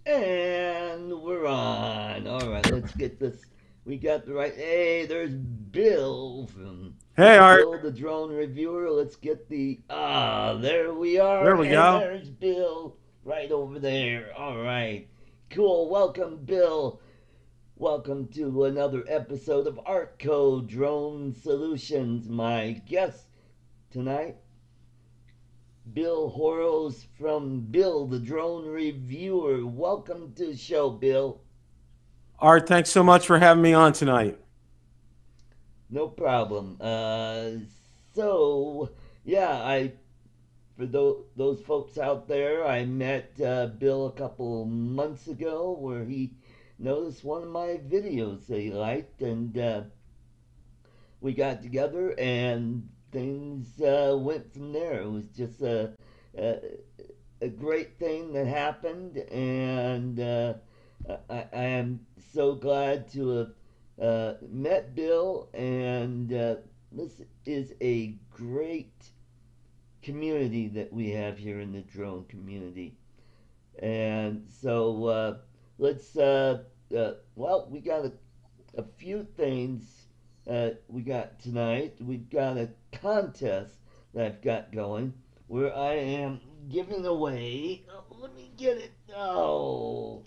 And we're on. All right, let's get this. We got the right. Hey, there's Bill from Hey, Art. Bill the Drone Reviewer. Let's get the. There we are. There we And go. there's Bill right over there. All right. Cool. Welcome, Bill. Welcome to another episode of Artco Drone Solutions. My guest tonight, Bill Horosz from Bill the Drone Reviewer. Welcome to the show, Bill. Art, thanks so much for having me on tonight. No problem. So yeah, I for those folks out there, I met Bill a couple months ago where he noticed one of my videos that he liked, and we got together and things went from there. It was just a, a great thing that happened, and I am so glad to have met Bill. And this is a great community that we have here in the drone community. And so let's, well, we got a few things we got tonight. We've got a contest that I've got going where I am giving away. Oh, let me get it. Oh,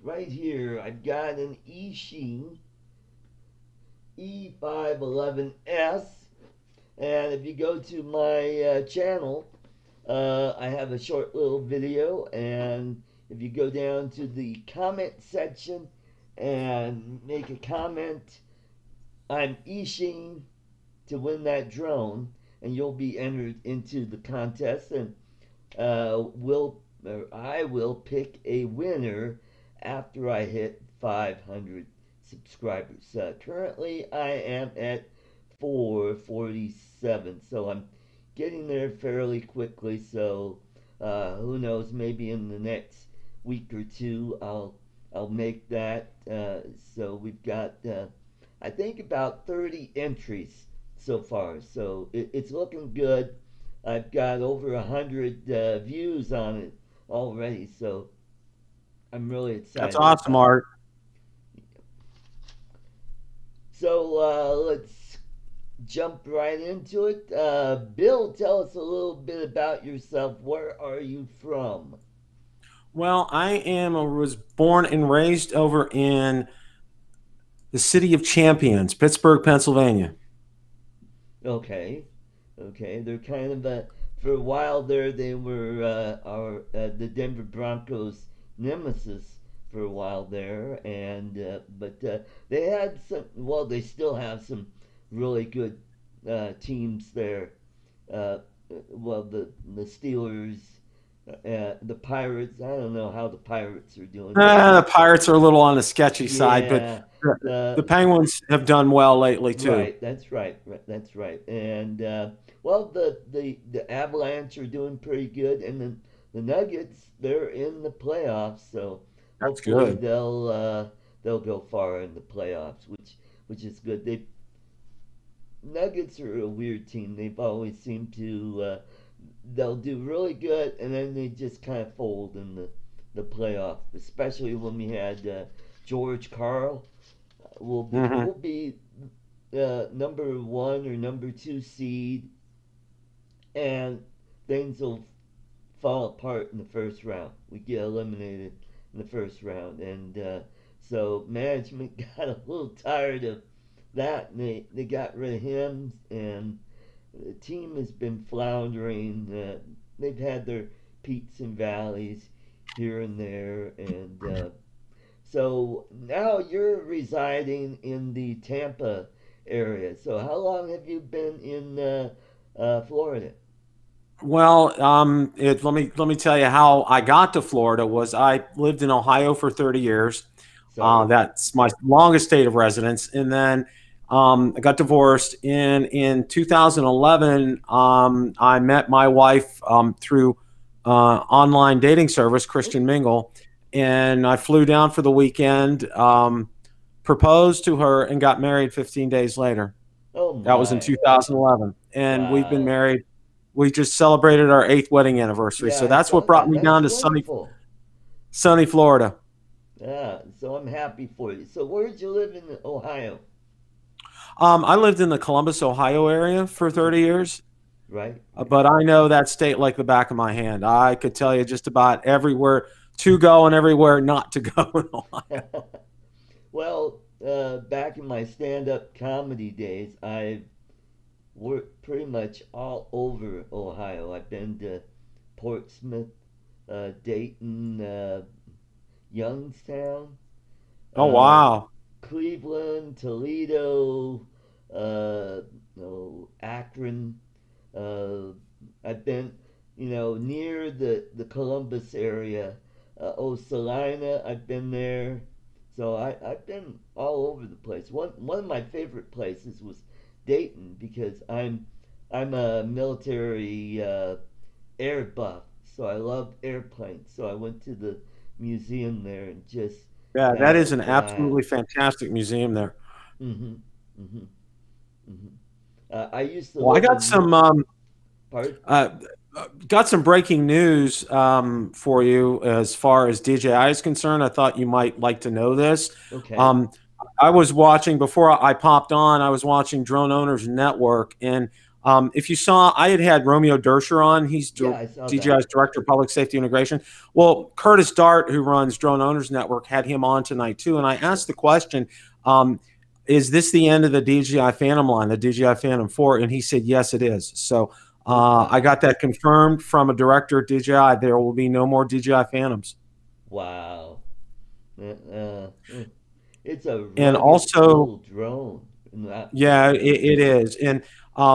right here. I've got an Eachine E511S. And if you go to my channel, I have a short little video. And if you go down to the comment section and make a comment, I'm Eachine to win that drone, and you'll be entered into the contest, and I will pick a winner after I hit 500 subscribers. Currently, I am at 447, so I'm getting there fairly quickly. So who knows? Maybe in the next week or two, I'll make that. So we've got I think about 30 entries so far. So it's looking good. I've got over 100 views on it already. So I'm really That's excited awesome, about it. Art. So let's jump right into it. Bill, tell us a little bit about yourself. Where are you from? Well, was born and raised over in the city of Champions, Pittsburgh, Pennsylvania. Okay. Okay, they're kind of for a while there. They were the Denver Broncos nemesis for a while there, and but they had some. Well, they still have some really good teams there. Uh, well, the Steelers, the Pirates. I don't know how the Pirates are doing, but The Pirates are a little on the sketchy side, but yeah, the Penguins have done well lately too. right, that's right. That's right. And well, the Avalanche are doing pretty good, and then the Nuggets they're in the playoffs, so That's hopefully good. they'll go far in the playoffs, which is good. They Nuggets are a weird team. They've always seemed to they'll do really good, and then they just kind of fold in the playoff, especially when we had George Carl. Hmm. We'll be number one or number two seed, and things will fall apart in the first round. We get eliminated in the first round, and so management got a little tired of that, and they got rid of him, and the team has been floundering. They've had their peaks and valleys here and there, and so now you're residing in the Tampa area. So how long have you been in Florida? Well, let me tell you how I got to Florida. Was I lived in Ohio for 30 years. Sorry. That's my longest state of residence, and then I got divorced in 2011. I met my wife through online dating service Christian Mingle, and I flew down for the weekend, proposed to her, and got married 15 days later. Oh That was in my. 2011, and we've been Wow. married. We just celebrated our eighth wedding anniversary, so Yeah, I that's saw what brought that. me That's down to sunny. wonderful. Sunny Florida. So I'm happy for you. So where did you live in Ohio? I lived in the Columbus, Ohio area for 30 years, Right. but I know that state like the back of my hand. I could tell you just about everywhere to go and everywhere not to go in Ohio. Well, back in my stand-up comedy days, I worked pretty much all over Ohio. I've been to Portsmouth, Dayton, Youngstown, Oh, uh, wow. Cleveland, Toledo, uh, Akron. Uh, I've been, near the Columbus area. Salina, I've been there. So I've been all over the place. One of my favorite places was Dayton because I'm a military air buff, so I love airplanes. So I went to the museum there and just Yeah, that had a is an blast. absolutely fantastic museum there. hmm hmm hmm I used to Well, I live got in some part. uh, got some breaking news for you as far as DJI is concerned. I thought you might like to know this. Okay. Um, I was watching before I popped on. I was watching Drone Owners Network, and if you saw, I had Romeo Dersher on. He's Yeah, I saw that. DJI's director of public safety integration. Well, Curtis Dart, who runs Drone Owners Network, had him on tonight too. And I asked the question, "Is this the end of the DJI Phantom line, the DJI Phantom 4?" And he said, "Yes, it is." So I got that confirmed from a director at DJI. There will be no more DJI Phantoms. Wow. Uh, uh, uh, it's a And rugged also, little drone. Not, yeah, it is. And I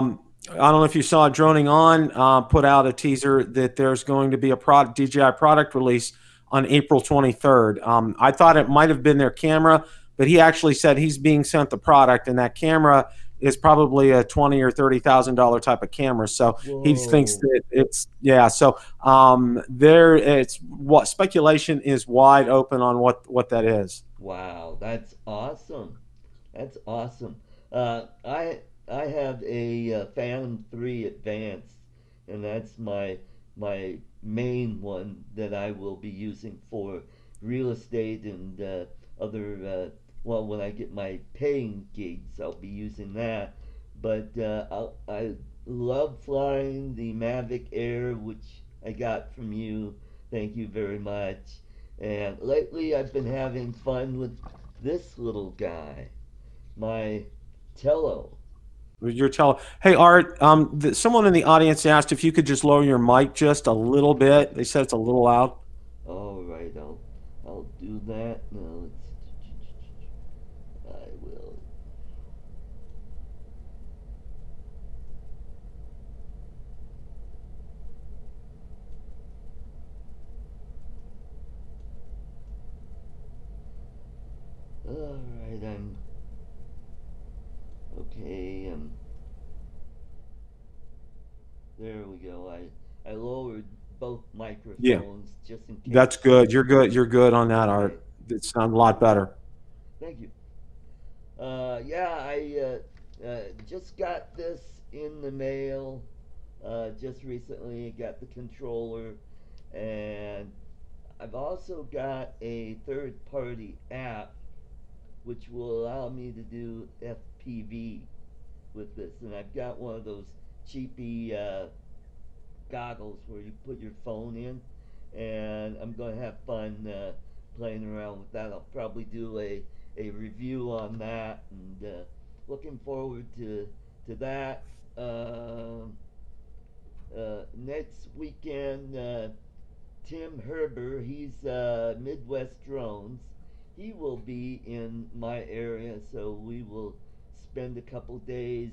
don't know if you saw Droning On put out a teaser that there's going to be a DJI product release on April 23rd. I thought it might have been their camera, but he actually said he's being sent the product, and that camera is probably a $20,000 or $30,000 type of camera. So he thinks Whoa. that it's yeah. So there, it's what speculation is wide open on what that is. Wow, that's awesome. That's awesome. I have a Phantom 3 Advanced, and that's my main one that I will be using for real estate and other. Well, when I get my paying gigs, I'll be using that. But I love flying the Mavic Air, which I got from you. Thank you very much. And lately, I've been having fun with this little guy, my Tello. You're telling, hey Art, someone in the audience asked if you could just lower your mic just a little bit. They said it's a little loud. All right, I'll do that. Now let's. I will. All right, I'm okay. There we go. I lowered both Yeah, microphones just in that's case. good. You're good. You're good on that, Okay, Art. It sounds a lot better. thank you. Yeah, I just got this in the mail just recently. Got the controller, and I've also got a third-party app which will allow me to do FPV with this. And I've got one of those cheapy goggles where you put your phone in, and I'm going to have fun playing around with that. I'll probably do a review on that, and looking forward to that. Next weekend, Tim Herber, he's Midwest Drones. He will be in my area, so we will spend a couple days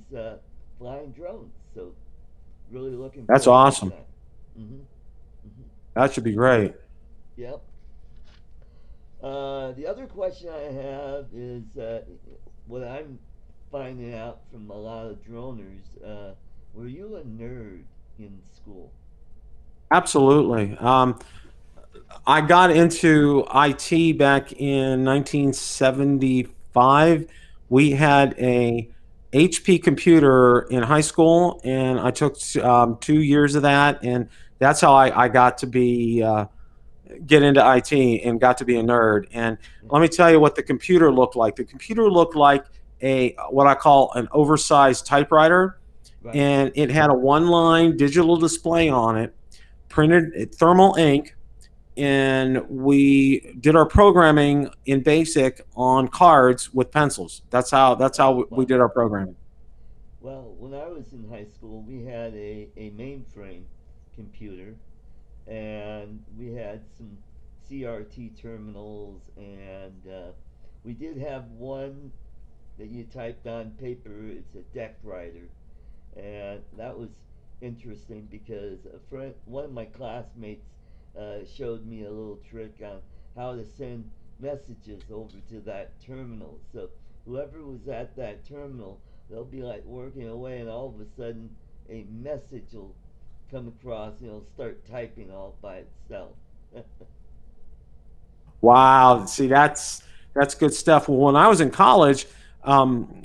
flying drones. So really looking That's forward to awesome. that. hmm hmm That should be great. Yep. The other question I have is what I'm finding out from a lot of droners. Were you a nerd in school? Absolutely. I got into IT back in 1975. We had a HP computer in high school, and I took 2 years of that, and that's how I got to be get into IT and got to be a nerd. And let me tell you what the computer looked like. The computer looked like a what I call an oversized typewriter, Right. and it had a one-line digital display on it, printed thermal ink, and we did our programming in BASIC on cards with pencils. That's how we Wow. did our programming. Well, when I was in high school, we had a mainframe computer, and we had some CRT terminals, and we did have one that you typed on paper. It's a deck writer, and that was interesting because one of my classmates, showed me a little trick on how to send messages over to that terminal. So whoever was at that terminal, they'll be like working away, and all of a sudden a message will come across, and it'll start typing all by itself. Wow, see, that's good stuff. Well, when I was in college, I learned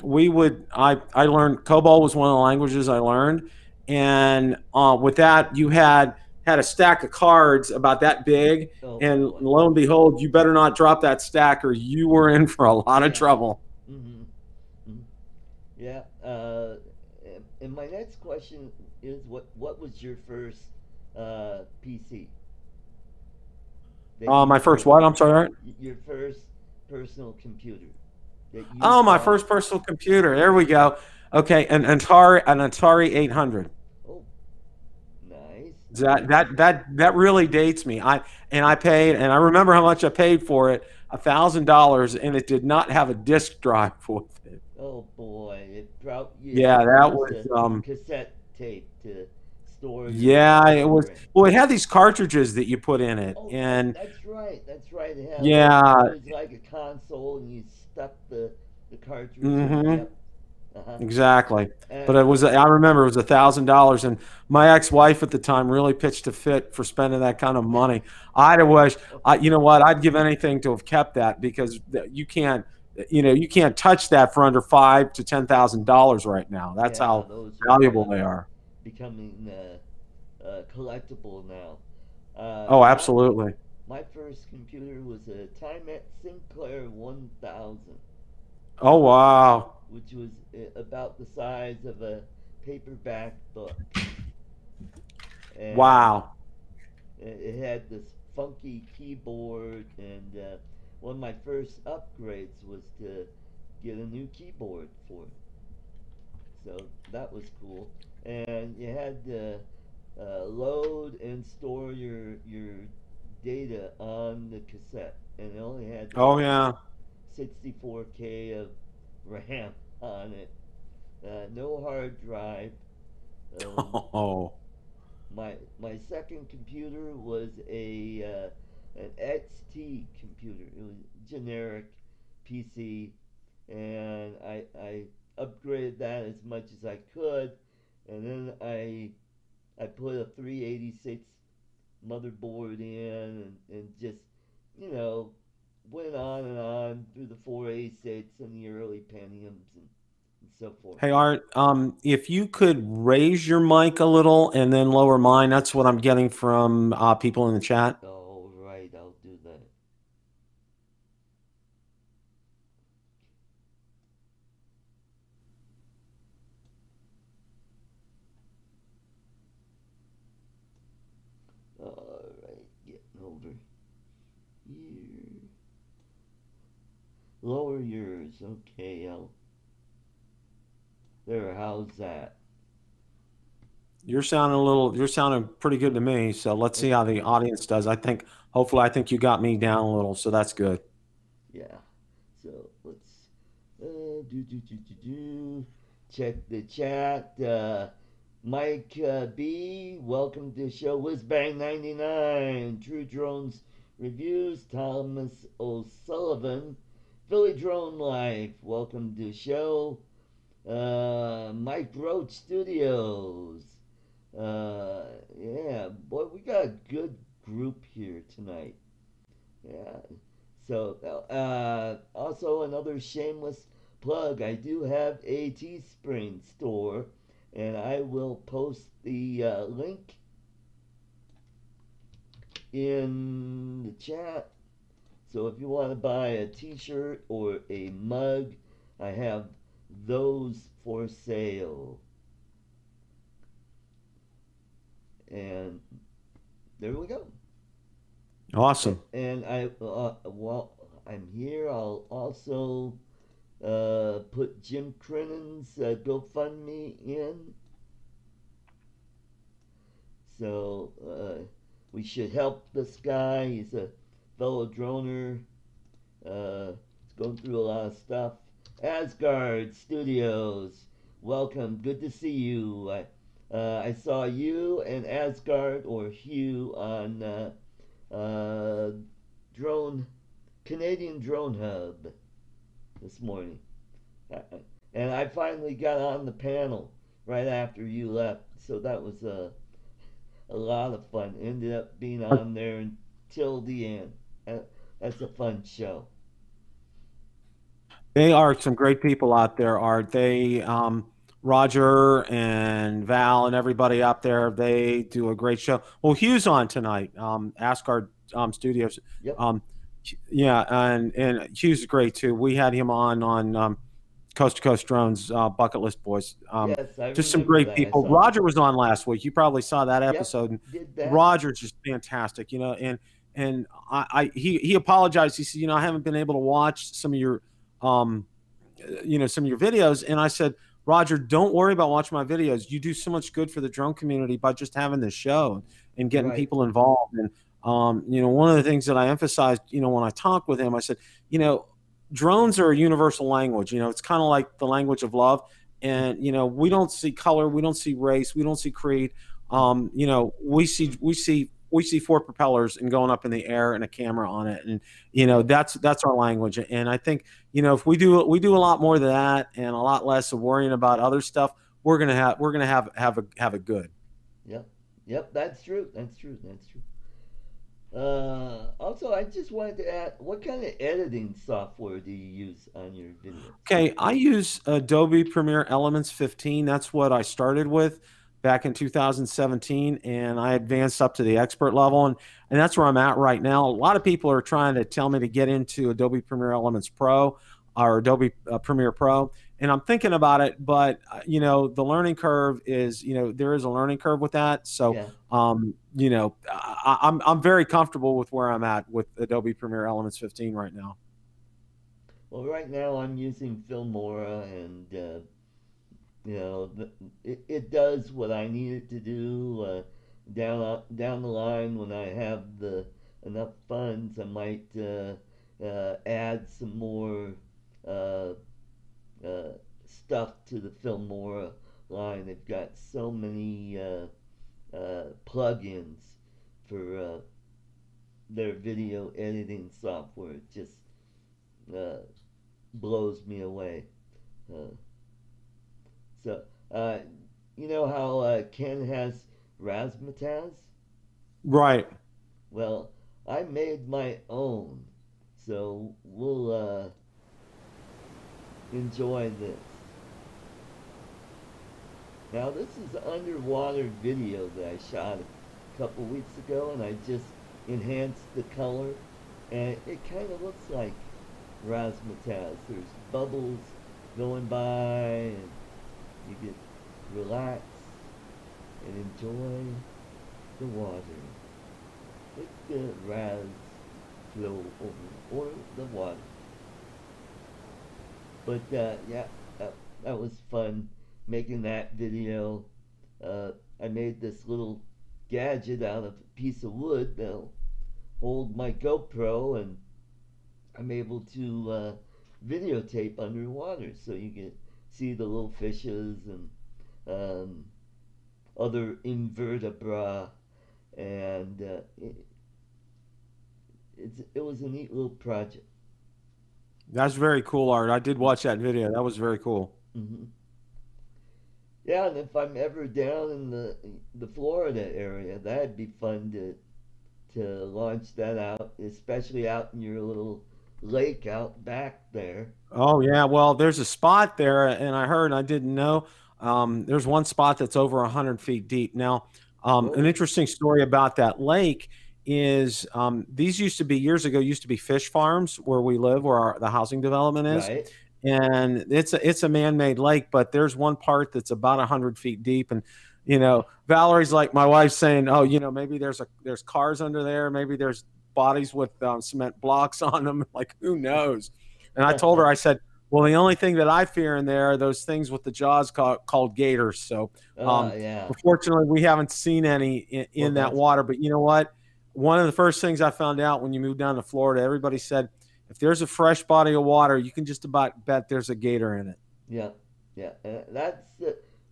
COBOL was one of the languages I learned, and with that you had a stack of cards about that big, Oh and boy. lo and behold, you better not drop that stack or you were in for a lot of Yeah. trouble. Mm-hmm. Mm-hmm. Yeah. And my next question is, what was your first PC that you My first owned? what? I'm sorry. Your first personal computer that you Oh, my bought? first personal computer. There we go. Okay, an Atari 800. Oh, nice, That nice. that that that really dates me. I paid, and I remember how much I paid for it, $1,000, and it did not have a disk drive with it. Oh boy, you Yeah, had to that use was a cassette tape to store your yeah, it was. program. Well, it had these cartridges that you put in it, Oh, and that's right. That's right. It yeah, was like a console, and you stuck the cartridge in. hmm Yep. Uh huh. exactly. And But it was. I remember it was $1,000, and my ex-wife at the time really pitched a fit for spending that kind of money. I'd have wished. You know what? I'd give anything to have kept that because you can't. You can't touch that for under $5,000 to $10,000 right now. That's yeah, how those valuable are they are. becoming collectible now. Oh, My absolutely. my first computer was a Timex Sinclair 1000, Oh, wow. which was about the size of a paperback book, and Wow. it had this funky keyboard. And one of my first upgrades was to get a new keyboard for it. So that was cool. And you had to load and store your data on the cassette, and it only had Oh, like yeah. 64K of RAM on it. No hard drive. Um, Oh, my second computer was an XT computer. It was generic PC, and I upgraded that as much as I could, and then I put a 386 motherboard in, and just, you know, went on and on through the 486 and the early Pentiums, and so forth. hey Art. If you could raise your mic a little and then lower mine, that's what I'm getting from people in the chat. All right, I'll do that. All right, getting over here. Lower yours. Okay, there. How's that? You're sounding pretty good to me. So let's see how the audience does. Hopefully, I think you got me down a little, so that's good. Yeah. So let's do check the chat. Mike B, welcome to the show. Whizbang99, True Drones Reviews. Thomas O'Sullivan, Philly Drone Life, welcome to the show. Mike Roach Studios. Yeah, boy, we got a good group here tonight. Yeah. So, also another shameless plug. I do have a Teespring store, and I will post the link in the chat. So if you want to buy a t-shirt or a mug, I have those for sale. And there we go. Awesome. And while I'm here, I'll also put Jim Crinnan's GoFundMe in. So we should help this guy. He's a fellow droner. He's going through a lot of stuff. Asgard Studios, welcome. Good to see you. I saw you and Asgard or Hugh on Canadian Drone Hub this morning. And I finally got on the panel right after you left, so that was a lot of fun. Ended up being on there until the end. That's a fun show. They are some great people out there, Art. They, Roger and Val and everybody out there, they do a great show. Well, Hugh's on tonight, Asgard Studios. Yep. Yeah, and Hugh's great too. We had him on Coast to Coast Drones, Bucket List Boys. Yes, I just some remember great that. people. Roger was on last week. You probably saw that episode. Yep, did that. Roger's just fantastic, you know. And he apologized. He said, you know, I haven't been able to watch some of your you know, some of your videos. And I said, Roger, don't worry about watching my videos. You do so much good for the drone community by just having this show and getting people involved. And you know, one of the things that I emphasized, you know, when I talked with him, I said, you know, drones are a universal language. You know, it's kind of like the language of love. And, you know, we don't see color, we don't see race, we don't see creed. You know, we see four propellers and going up in the air and a camera on it. And, you know, that's our language. And I think, you know, if we do a lot more of that and a lot less of worrying about other stuff, we're going to have a good. Yep. That's true. Also, I just wanted to ask, what kind of editing software do you use on your videos? Okay, I use Adobe Premiere Elements 15. That's what I started with back in 2017, and I advanced up to the expert level, and that's where I'm at right now. A lot of people are trying to tell me to get into Adobe Premiere Elements Pro or Adobe Premiere Pro, and I'm thinking about it, but you know, the learning curve is, you know, there is a learning curve with that. So, you know, I'm very comfortable with where I'm at with Adobe Premiere Elements 15 right now. Well, right now I'm using Filmora, and you know, it does what I need it to do. Down the line, when I have enough funds, I might add some more stuff to the Filmora line. They've got so many plugins for their video editing software. It just blows me away. So, you know how Ken has razzmatazz? Right. Well, I made my own, so we'll enjoy this. Now, this is an underwater video that I shot a couple weeks ago, and I just enhanced the color, and it kind of looks like razzmatazz. There's bubbles going by, and you get relaxed and enjoy the water. Let the raz flow over or the water. But yeah, that was fun making that video. I made this little gadget out of a piece of wood that'll hold my GoPro, and I'm able to videotape underwater, so you can see the little fishes and other invertebrate, and it was a neat little project. That's very cool, Art. I did watch that video. That was very cool. Mm-hmm. Yeah, and if I'm ever down in the Florida area, that'd be fun to launch that out, especially out in your little lake out back there. Oh yeah, well, there's a spot there, and I heard, I didn't know. There's one spot that's over 100 feet deep. Now, an interesting story about that lake is these used to be years ago used to be fish farms where we live, where the housing development is. Right. And it's a man-made lake, but there's one part that's about 100 feet deep. And, Valerie's like, my wife's saying, oh, maybe there's cars under there. Maybe there's bodies with cement blocks on them. Like, who knows? And I told her, I said, well, the only thing that I fear in there are those things with the jaws called gators. So, Yeah. unfortunately, we haven't seen any in that water. But you know what? One of the first things I found out when you moved down to Florida, everybody said, if there's a fresh body of water, you can just about bet there's a gator in it. Yeah. Yeah. That's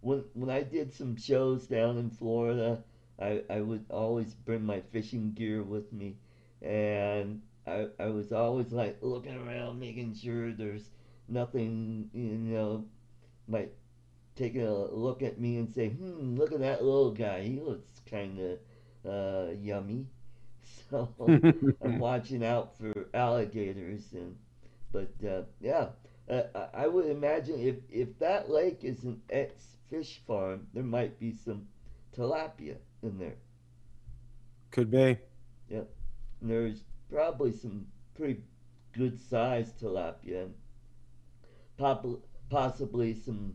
when I did some shows down in Florida, I would always bring my fishing gear with me, and I was always like looking around, making sure there's nothing, might take a look at me and say, look at that little guy. He looks kind of yummy. So I'm watching out for alligators, but yeah, I would imagine if that lake is an ex-fish farm, there might be some tilapia in there. Could be. Yep, and there's probably some pretty good sized tilapia, and possibly some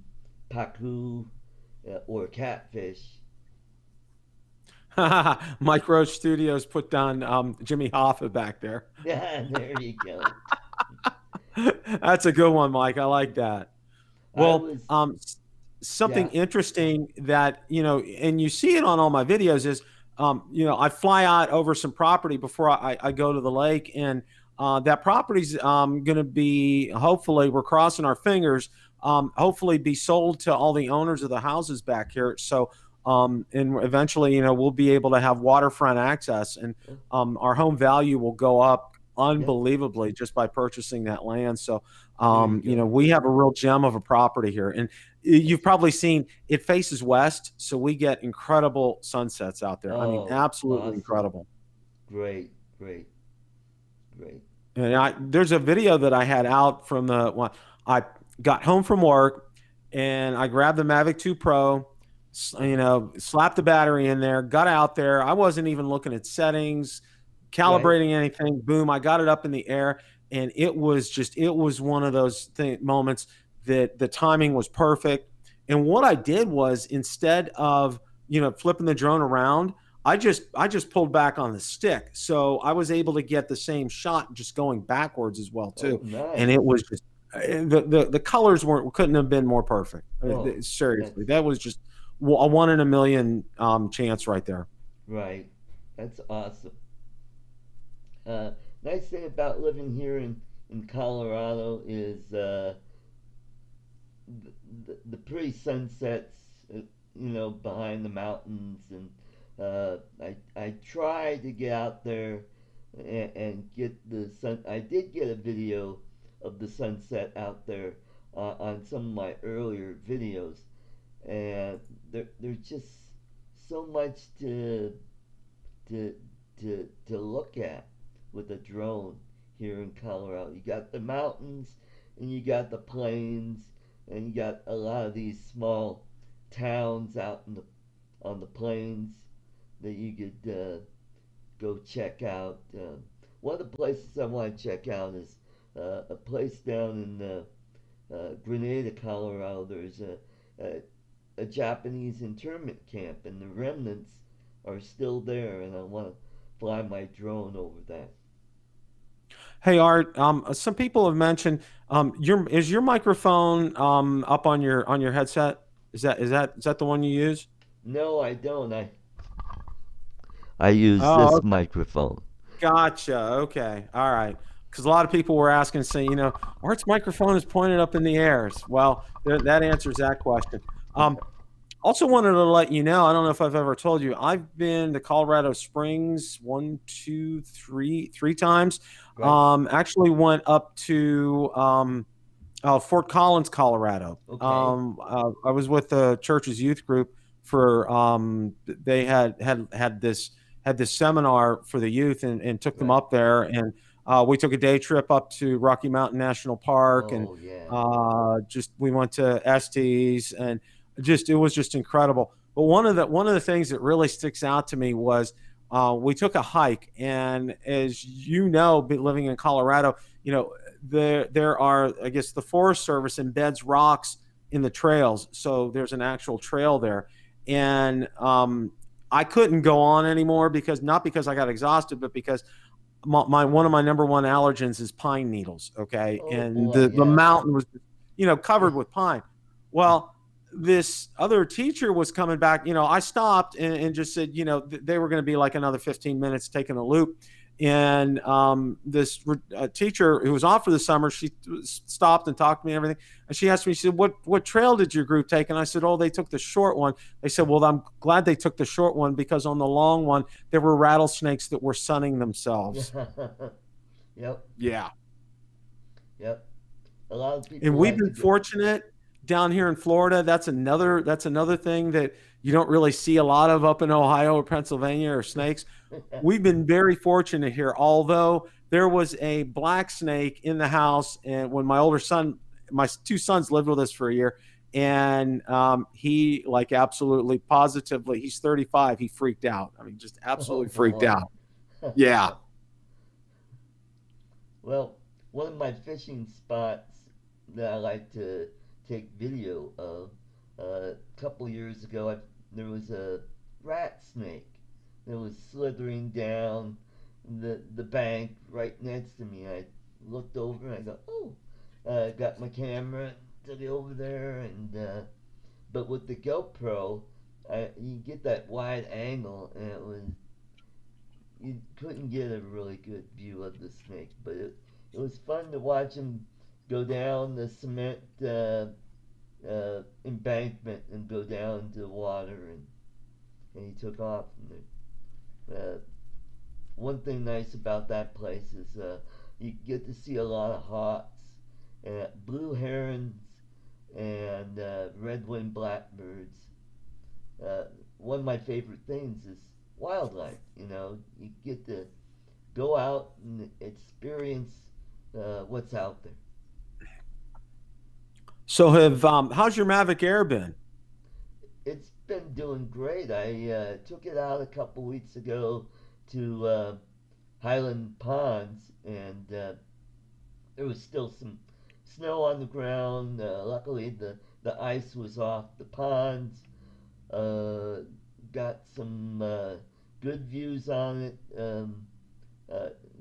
pacu or catfish. Mike Roach Studios put down Jimmy Hoffa back there. Yeah, there you go. That's a good one, Mike. I like that. Well, something Yeah. interesting that, and you see it on all my videos is, I fly out over some property before I go to the lake, and that property's going to be, hopefully, we're crossing our fingers, hopefully be sold to all the owners of the houses back here. So, and eventually, we'll be able to have waterfront access, and our home value will go up unbelievably just by purchasing that land. So, we have a real gem of a property here, and you've probably seen it faces west, so we get incredible sunsets out there. I mean, absolutely awesome. incredible. Great, great, great. And there's a video that I had out from I got home from work, and I grabbed the Mavic 2 Pro, slapped the battery in there, got out there. I wasn't even looking at settings, calibrating anything. Boom, I got it up in the air, and it was one of those moments that the timing was perfect. And what I did was, instead of flipping the drone around, I just pulled back on the stick, so I was able to get the same shot just going backwards as well too. Nice. And it was just the colors couldn't have been more perfect. Seriously, that was just a 1 in a million chance right there. Right, that's awesome. Nice thing about living here in Colorado is the pretty sunsets, behind the mountains, and I try to get out there and get the sun. I did get a video of the sunset out there on some of my earlier videos, and there's just so much to look at with a drone here in Colorado. You got the mountains, and you got the plains, and you got a lot of these small towns out on the plains that you could go check out. One of the places I want to check out is a place down in Grenada, Colorado. There's a Japanese internment camp, and the remnants are still there, and I want to fly my drone over that. Hey Art, some people have mentioned is your microphone up on your headset? Is that the one you use? No, I don't. I use this microphone. Gotcha. Okay. All right. Because a lot of people were asking, saying, Art's microphone is pointed up in the air. Well, that answers that question. Also wanted to let you know, I don't know if I've ever told you, I've been to Colorado Springs three times. Right. Actually went up to Fort Collins, Colorado. Okay. I was with the church's youth group for they had this seminar for the youth, and took them up there, and we took a day trip up to Rocky Mountain National Park, and we went to Estes, and it was just incredible. But one of the things that really sticks out to me was we took a hike, and as you know, living in Colorado, there are, I guess, the Forest Service embeds rocks in the trails, so there's an actual trail there, and I couldn't go on anymore because not because I got exhausted, but because one of my number one allergens is pine needles. Okay, Oh and boy, the yeah. mountain was, covered with pine. Well, this other teacher was coming back. I stopped and just said, they were going to be like another 15 minutes taking a loop. And this teacher who was off for the summer, she stopped and talked to me and everything. And she asked me, she said, what trail did your group take? And I said, oh, they took the short one. They said, well, I'm glad they took the short one because on the long one, there were rattlesnakes that were sunning themselves. Yep. Yeah. Yep. A lot of And people we've like to been go. fortunate down here in Florida. That's another thing that you don't really see a lot of up in Ohio or Pennsylvania or snakes. We've been very fortunate here, although there was a black snake in the house, and when my two sons lived with us for a year, and he, like, absolutely positively, he's 35, he freaked out. I mean, just Oh absolutely freaked boy. out. Yeah. Well, one of my fishing spots that I like to take video of, a couple years ago, there was a rat snake that was slithering down the bank right next to me. I looked over and I go, oh, got my camera, took it over there, and but with the GoPro, you get that wide angle, and you couldn't get a really good view of the snake, but it was fun to watch him go down the cement embankment and go down into the water, and he took off from there. One thing nice about that place is you get to see a lot of hawks, blue herons, and red-winged blackbirds. Uh, One of my favorite things is wildlife. You get to go out and experience what's out there. So how's your Mavic Air been? It's been doing great. I took it out a couple weeks ago to Highland Ponds, and there was still some snow on the ground. Luckily, the ice was off the ponds. Uh, Got some good views on it.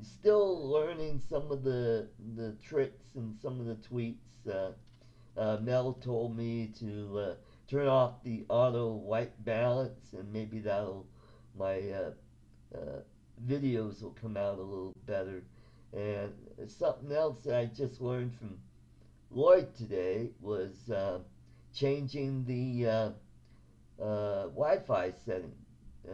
Still learning some of the tricks and some of the tweaks. Mel told me to turn off the auto white balance, and maybe that'll my uh, videos will come out a little better. And something else that I just learned from Lloyd today was changing the Wi-Fi setting. Uh,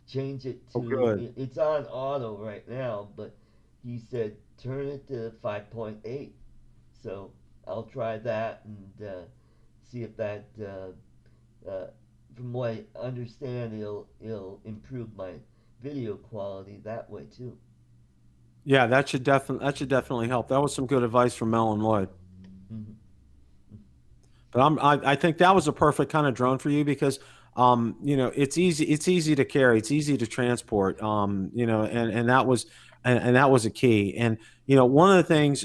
Change it Oh, good. to, it's on auto right now, but he said turn it to 5.8. So I'll try that and see if that, from what I understand, it'll improve my video quality that way too. Yeah, that should definitely help. That was some good advice from Mel and Lloyd. Mm-hmm. But I think that was a perfect kind of drone for you because it's easy to carry, it's easy to transport, and that was a key. And one of the things,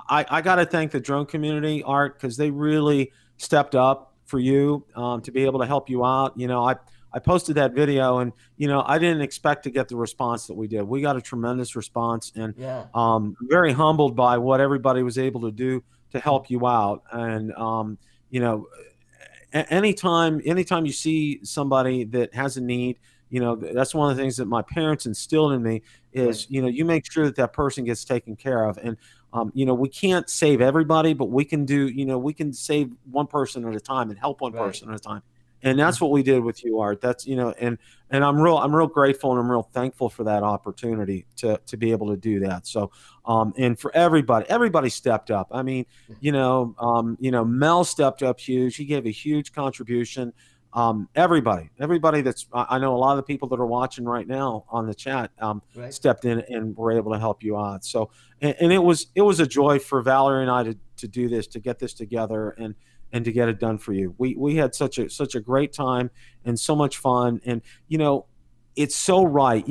I got to thank the drone community, Art, because they really stepped up for you, to be able to help you out. I posted that video, and I didn't expect to get the response that we did. We got a tremendous response, and Yeah. very humbled by what everybody was able to do to help you out. And you know, anytime you see somebody that has a need, that's one of the things that my parents instilled in me Right. is, you make sure that that person gets taken care of. And we can't save everybody, but we can save one person at a time and help one Right. person at a time. And that's what we did with you, Art. That's, and I'm real grateful, and I'm real thankful for that opportunity to be able to do that. So and for everybody stepped up. I mean, Mel stepped up huge. He gave a huge contribution. Everybody that's, I know a lot of the people that are watching right now on the chat, Right. stepped in and were able to help you out. So, and it was a joy for Valerie and I to do this, to get this together, and to get it done for you. We had such a great time and so much fun. And it's so right.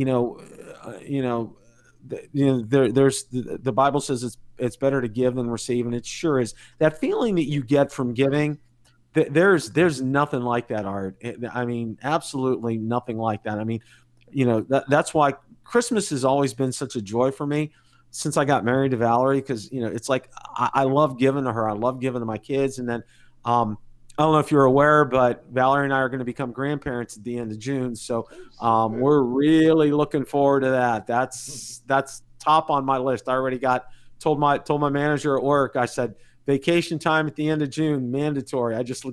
There's the Bible says it's better to give than receive, and it sure is. That feeling that Yeah. you get from giving, there's nothing like that, Art. I mean, absolutely nothing like that. I mean, that's why Christmas has always been such a joy for me since I got married to Valerie, because it's like I love giving to her. I love giving to my kids, and then um, I don't know if you're aware, but Valerie and I are going to become grandparents at the end of June, so Oh, super. we're really looking forward to that. That's top on my list. I already got told my manager at work. I said vacation time at the end of June mandatory. I just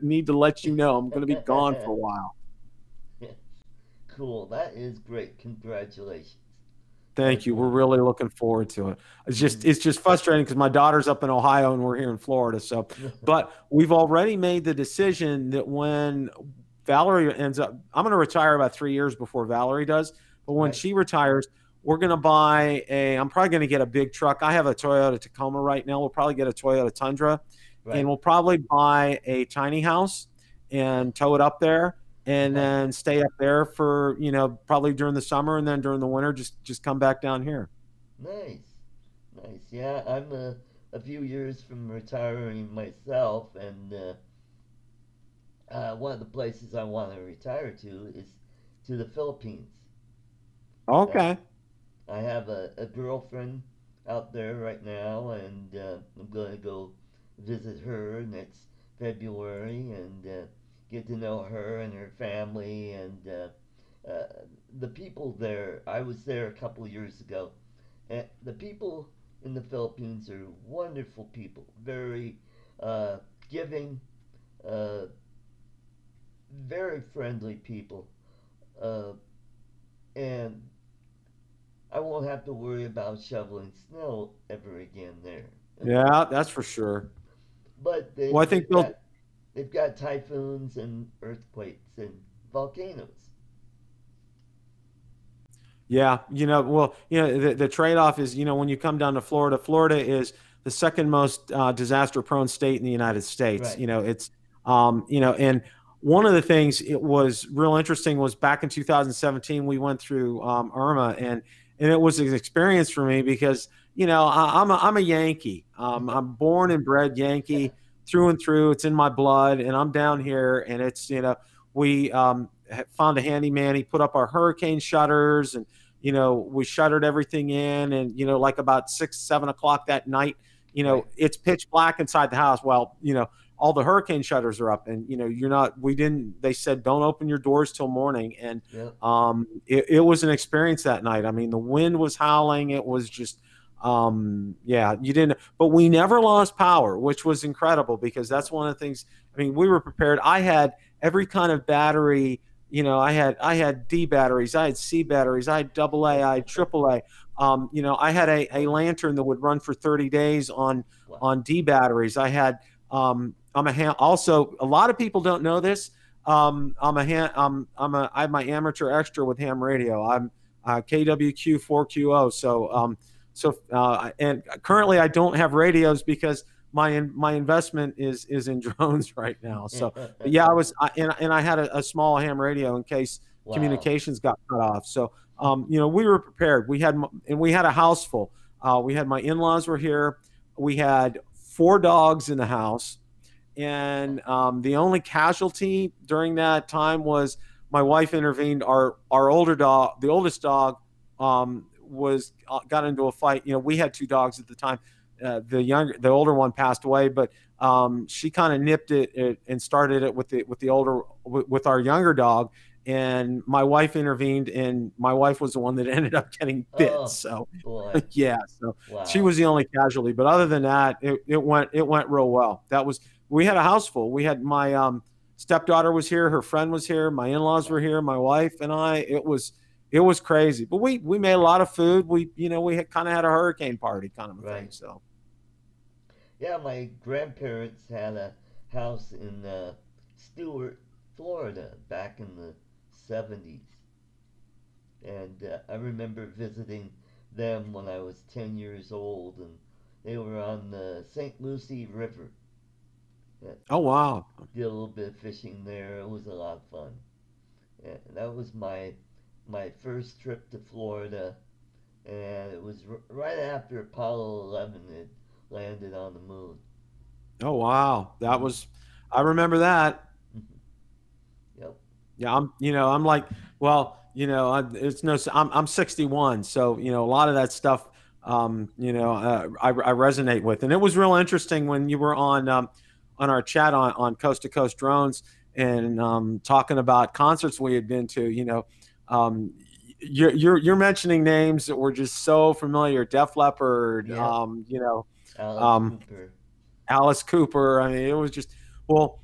need to let you know I'm going to be gone for a while. Cool. That is great. Congratulations. Thank That's you. We're wonderful. really looking forward to it. It's just Hmm. it's just frustrating because my daughter's up in Ohio and we're here in Florida. So, but we've already made the decision that when Valerie ends up, I'm going to retire about 3 years before Valerie does. But when Right. she retires, we're going to buy I'm probably going to get a big truck. I have a Toyota Tacoma right now. We'll probably get a Toyota Tundra, and Right. we'll probably buy a tiny house and tow it up there, and Nice. then stay up there for probably during the summer, and then during the winter just come back down here. Nice. Nice. Yeah, I'm a few years from retiring myself, and one of the places I want to retire to is to the Philippines. Uh, Okay. I have a girlfriend out there right now, and I'm going to go visit her next February and get to know her and her family and the people there. I was there a couple of years ago, and the people in the Philippines are wonderful people, very uh, giving, uh, very friendly people, uh, and I won't have to worry about shoveling snow ever again there. Yeah, that's for sure. But Well, I think they'll. they've got typhoons and earthquakes and volcanoes. Yeah, well, the trade-off is, when you come down to Florida, Florida is the second most disaster-prone state in the United States. Right, And one of the things it was real interesting was back in 2017 we went through Irma, and it was an experience for me because I'm a Yankee. I'm born and bred Yankee through and through. It's in my blood, and I'm down here, and it's we found a handyman. He put up our hurricane shutters, and we shuttered everything in, and like about 6, 7 o'clock that night, right. it's pitch black inside the house. Well, all the hurricane shutters are up, and you're not. We didn't. They said don't open your doors till morning, and Yep. it was an experience that night. I mean, the wind was howling. It was just. Yeah, you didn't, but we never lost power, which was incredible because that's No. one of the things. I mean, we were prepared. I had every kind of battery. I had D batteries, I had C batteries, I had AA, I had AAA. I had a lantern that would run for 30 days on Wow. D batteries. I had also a lot of people don't know this. I have my amateur extra with ham radio. I'm KWQ 4QO. And currently I don't have radios because my investment is in drones right now. So, but yeah, and I had a small ham radio in case Wow. communications got cut off. So, we were prepared. We had a house full. We had my in-laws were here. We had 4 dogs in the house, and the only casualty during that time was my wife intervened. Our older dog, the oldest dog, was got into a fight. We had 2 dogs at the time. The older one passed away, but she kind of nipped it and started it with our younger dog, and my wife intervened, and my wife was the one that ended up getting bit. Oh So boy. yeah, so she Wow. was the only casualty. But other than that, it went real well. We had a house full. We had my stepdaughter was here, her friend was here, my in-laws were Wow. here, my wife and I. It was crazy, but we made a lot of food. We kind of had a hurricane party kind of a thing. Right. So Yeah, my grandparents had a house in Stewart, Florida, back in the 70s. And I remember visiting them when I was 10 years old, and they were on the St. Lucie River. Uh, oh wow. did a little bit of fishing there. It was a lot of fun. And that was my first trip to Florida, and it was right after Apollo 11 had landed on the moon. Oh wow, that Mm-hmm. was. I remember that. Yep. Yeah, I'm like, well, it's no, I'm 61, so a lot of that stuff, I resonate with, and it was real interesting when you were on our chat on Coast to Coast Drones and talking about concerts we had been to. Um, you're mentioning names that were just so familiar, Def Leppard, Yep. Alice um, Cooper. Alice Cooper. I mean, it was just well.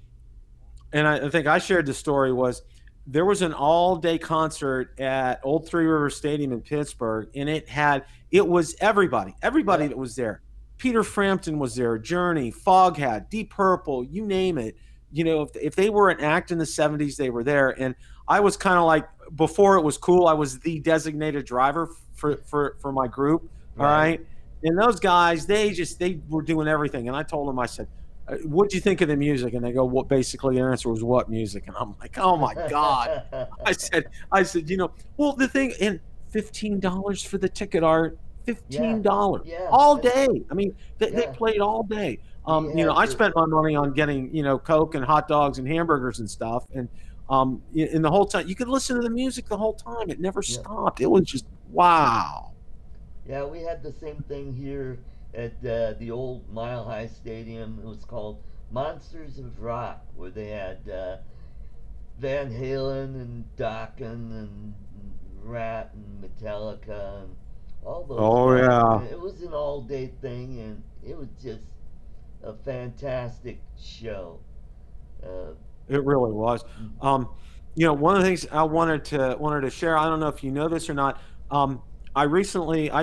And I think I shared the story was there was an all day concert at Old Three River Stadium in Pittsburgh, and it was everybody that Yep. was there. Peter Frampton was there, Journey, Foghat, Deep Purple, you name it. If they were an act in the '70s, they were there. And I was kind of like, before it was cool, I was the designated driver for my group. All Right. right. And those guys, they were doing everything. And I told them, I said, what'd you think of the music? And they go, what? Basically, their answer was, what music? And I'm like, oh my god. I said, well, the thing, and $15 for the ticket, Art, Yeah. $15 Yeah. all day. I mean, they Yeah. played all day. We had I the spent my money on getting Coke and hot dogs and hamburgers and stuff, and in the whole time you could listen to the music the whole time. It never Yep. stopped. It was just wow. Yeah, we had the same thing here at the old Mile High Stadium. It was called Monsters of Rock, where they had Van Halen and Dokken and Rat and Metallica and all those Oh guys. yeah. And it was an all-day thing, and it was just a fantastic show. Uh, It really was. Um, one of the things I wanted to share. I don't know if you know this or not. Um, I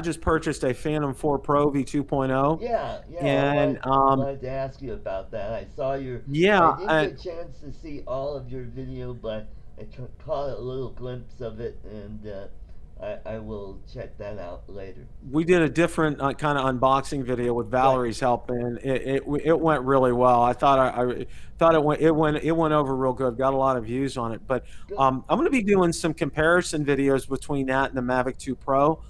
just purchased a Phantom 4 Pro V2.0, yeah, yeah. and wanted to ask you about that. I saw your. I yeah, didn't get a chance to see all of your video, but I caught a little glimpse of it, and I will check that out later. we did a different kind of unboxing video with Right. Valerie's help, and it went really well. I thought I thought it went over real good. Got a lot of views on it. But Good. I'm going to be doing some comparison videos between that and the Mavic 2 Pro.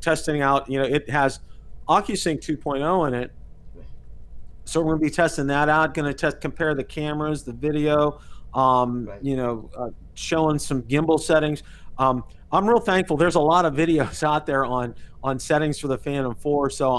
Testing out. It has OcuSync 2.0 in it, Right. so we're going to be testing that out. Going to compare the cameras, the video, Right. showing some gimbal settings. I'm real thankful. There's a lot of videos out there on settings for the Phantom 4, so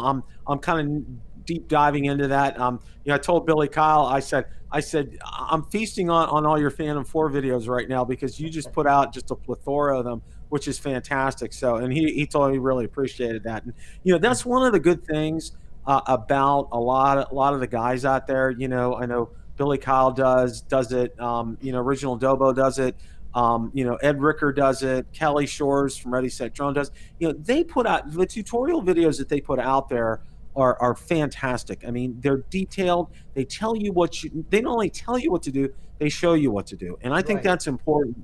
I'm kind of deep diving into that. I told Billy Kyle, I said I'm feasting on all your Phantom 4 videos right now because you just put out just a plethora of them, which is fantastic. So, and he told me he really appreciated that. And that's one of the good things about a lot of the guys out there. I know Billy Kyle does it. Original Dobo does it. Ed Ricker does it. Kelly Shores from Ready Set Drone does. They put out the tutorial videos that they put out there are fantastic. I mean, they're detailed. They tell you they not only tell you what to do, they show you what to do. And I think Right. that's important,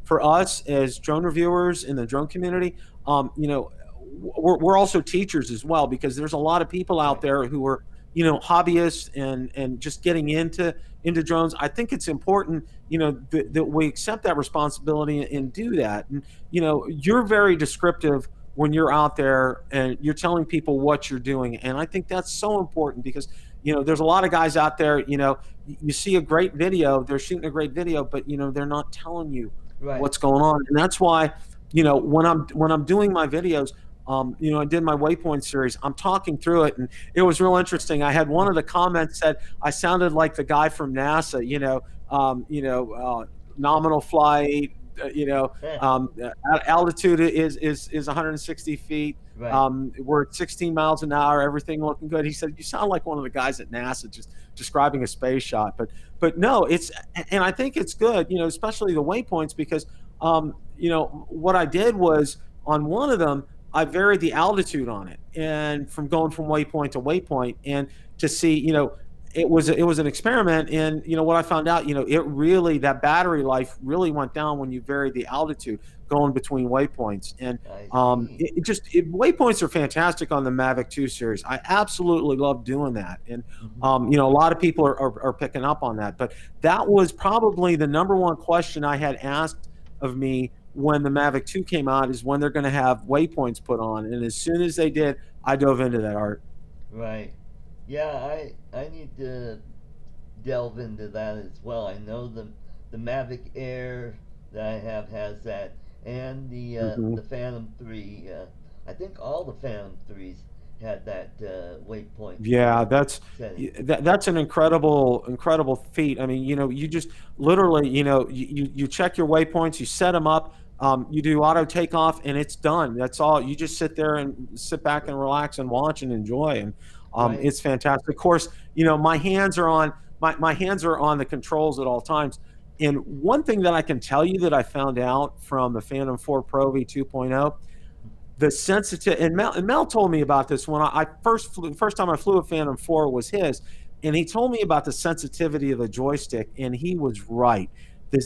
for us as drone reviewers in the drone community. We're also teachers as well, because there's a lot of people out Right. there who are, hobbyists and just getting into drones. I think it's important, that we accept that responsibility and do that. And, you're very descriptive when you're out there and you're telling people what you're doing. And I think that's so important because, there's a lot of guys out there, you see a great video, they're shooting a great video, but, they're not telling you Right. what's going on. And that's why, when I'm doing my videos, I did my Waypoint series. I'm talking through it, and it was real interesting. I had one of the comments said I sounded like the guy from NASA. Nominal flight. Altitude is 160 feet. Right. We're at 16 miles an hour. Everything looking good. He said you sound like one of the guys at NASA just describing a space shot. But no, and I think it's good. Especially the waypoints because what I did was on one of them. I varied the altitude on it, and from going from waypoint to waypoint, and to see, it was an experiment, and what I found out, it really that battery life really went down when you varied the altitude going between waypoints, and I see. waypoints are fantastic on the Mavic 2 series. I absolutely love doing that, and Hmm. a lot of people are picking up on that, but that was probably the number one question I had asked of me when the Mavic 2 came out is when they're going to have waypoints put on. And as soon as they did, I dove into that, Art. Right. Yeah, I need to delve into that as well. I know the Mavic Air that I have has that, and Hmm. the Phantom 3. I think all the Phantom 3s had that waypoint Yeah, setting. that's an incredible feat. I mean, you just literally, you check your waypoints, you set them up, you do auto takeoff, and it's done. That's all. You just sit there and sit back and relax and watch and enjoy, and Right. it's fantastic. Of course, my hands are on the controls at all times. And one thing that I can tell you that I found out from the Phantom 4 Pro V2.0, the sensitive, and Mel told me about this when I first time I flew a Phantom 4 was his, and he told me about the sensitivity of the joystick, and he was right.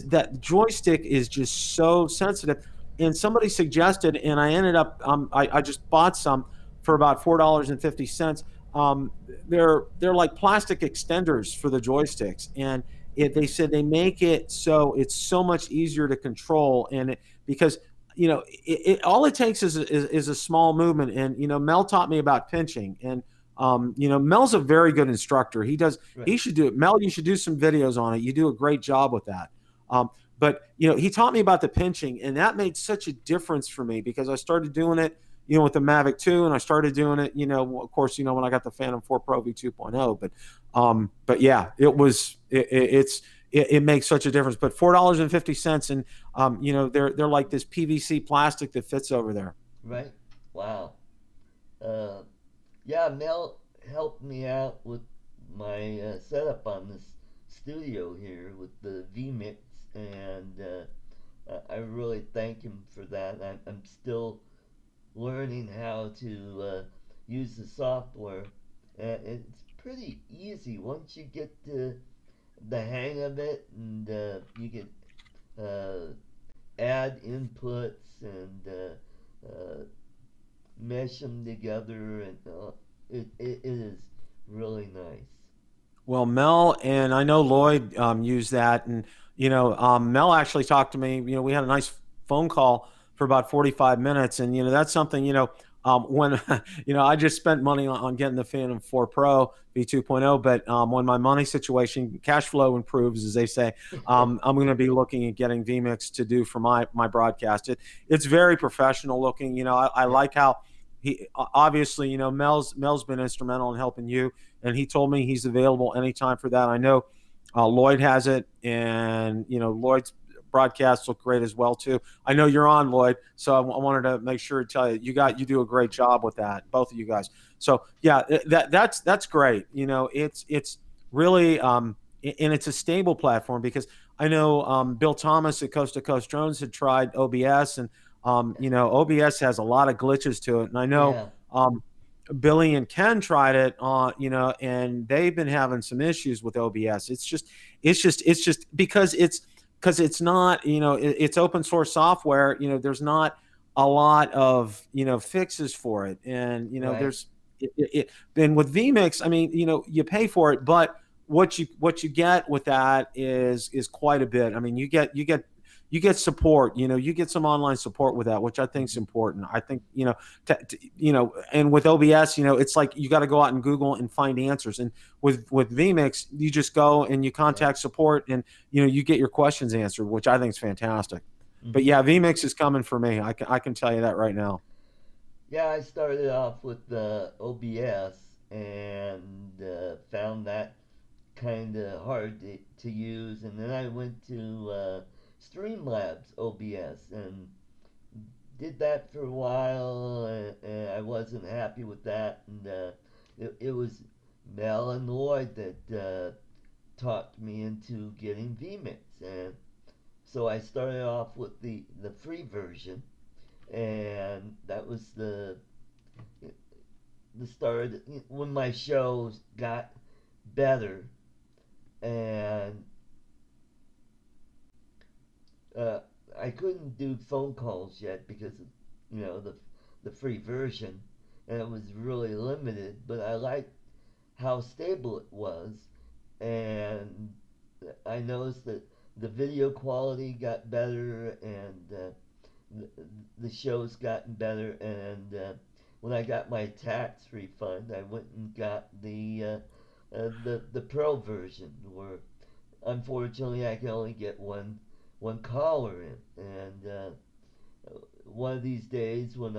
That joystick is just so sensitive. And somebody suggested, and I ended up I just bought some for about $4.50. um, they're like plastic extenders for the joysticks, and they said they make it so it's so much easier to control, and because all it takes is a small movement. And Mel taught me about pinching, and Mel's a very good instructor. Right. He should do it. Mel, you should do some videos on it. You do a great job with that. But he taught me about the pinching, and that made such a difference for me because I started doing it with the Mavic 2, and I started doing it of course when I got the Phantom 4 Pro V2.0. But yeah, it makes such a difference. But $4.50, and they're like this PVC plastic that fits over there. Right. Wow. Uh, yeah, Mel helped me out with my setup on this studio here with the vMix, and I really thank him for that. I'm still learning how to use the software. It's pretty easy once you get the hang of it, and you can uh, add inputs and mesh them together, and it is really nice. Well, Mel and I know Lloyd used that, and Mel actually talked to me. We had a nice phone call for about 45 minutes, and that's something. When I just spent money on getting the Phantom 4 Pro V2.0, but when my money situation, cash flow improves, as they say, I'm going to be looking at getting vMix to do for my broadcast. It's very professional looking. I Yeah. like how he obviously Mel's been instrumental in helping you, and he told me he's available anytime for that. I know Lloyd has it, and Lloyd's broadcasts look great as well too. I know you're on, Lloyd, so I wanted to make sure to tell you you do a great job with that, both of you guys. So yeah, that's great. It's really and it's a stable platform because I know Bill Thomas at Coast to Coast Drones had tried OBS, and OBS has a lot of glitches to it, and I know. Yeah. Billy and Ken tried it on, and they've been having some issues with OBS. It's just because it's not, it's open source software. There's not a lot of, fixes for it. And, Right. then with vMix, I mean, you pay for it, but what you get with that is quite a bit. I mean, you get support, you get some online support with that, which I think is Hmm. important. I think, and with OBS, it's like you got to go out and Google and find answers. And with vMix, you just go and you Yeah. contact support, and you get your questions answered, which I think is fantastic. But Hmm. yeah, vMix is coming for me. I can tell you that right now. Yeah, I started off with OBS and found that kind of hard to use, and then I went to Streamlabs OBS and did that for a while, and I wasn't happy with that, and it was Mel and Lloyd that talked me into getting vMix, and so I started off with the free version, and that was the start when my shows got better, and uh, I couldn't do phone calls yet because of the free version, and it was really limited. But I liked how stable it was, and I noticed that the video quality got better, and the, the show's gotten better, and when I got my tax refund, I went and got the pro version, where unfortunately I can only get one caller in, and one of these days when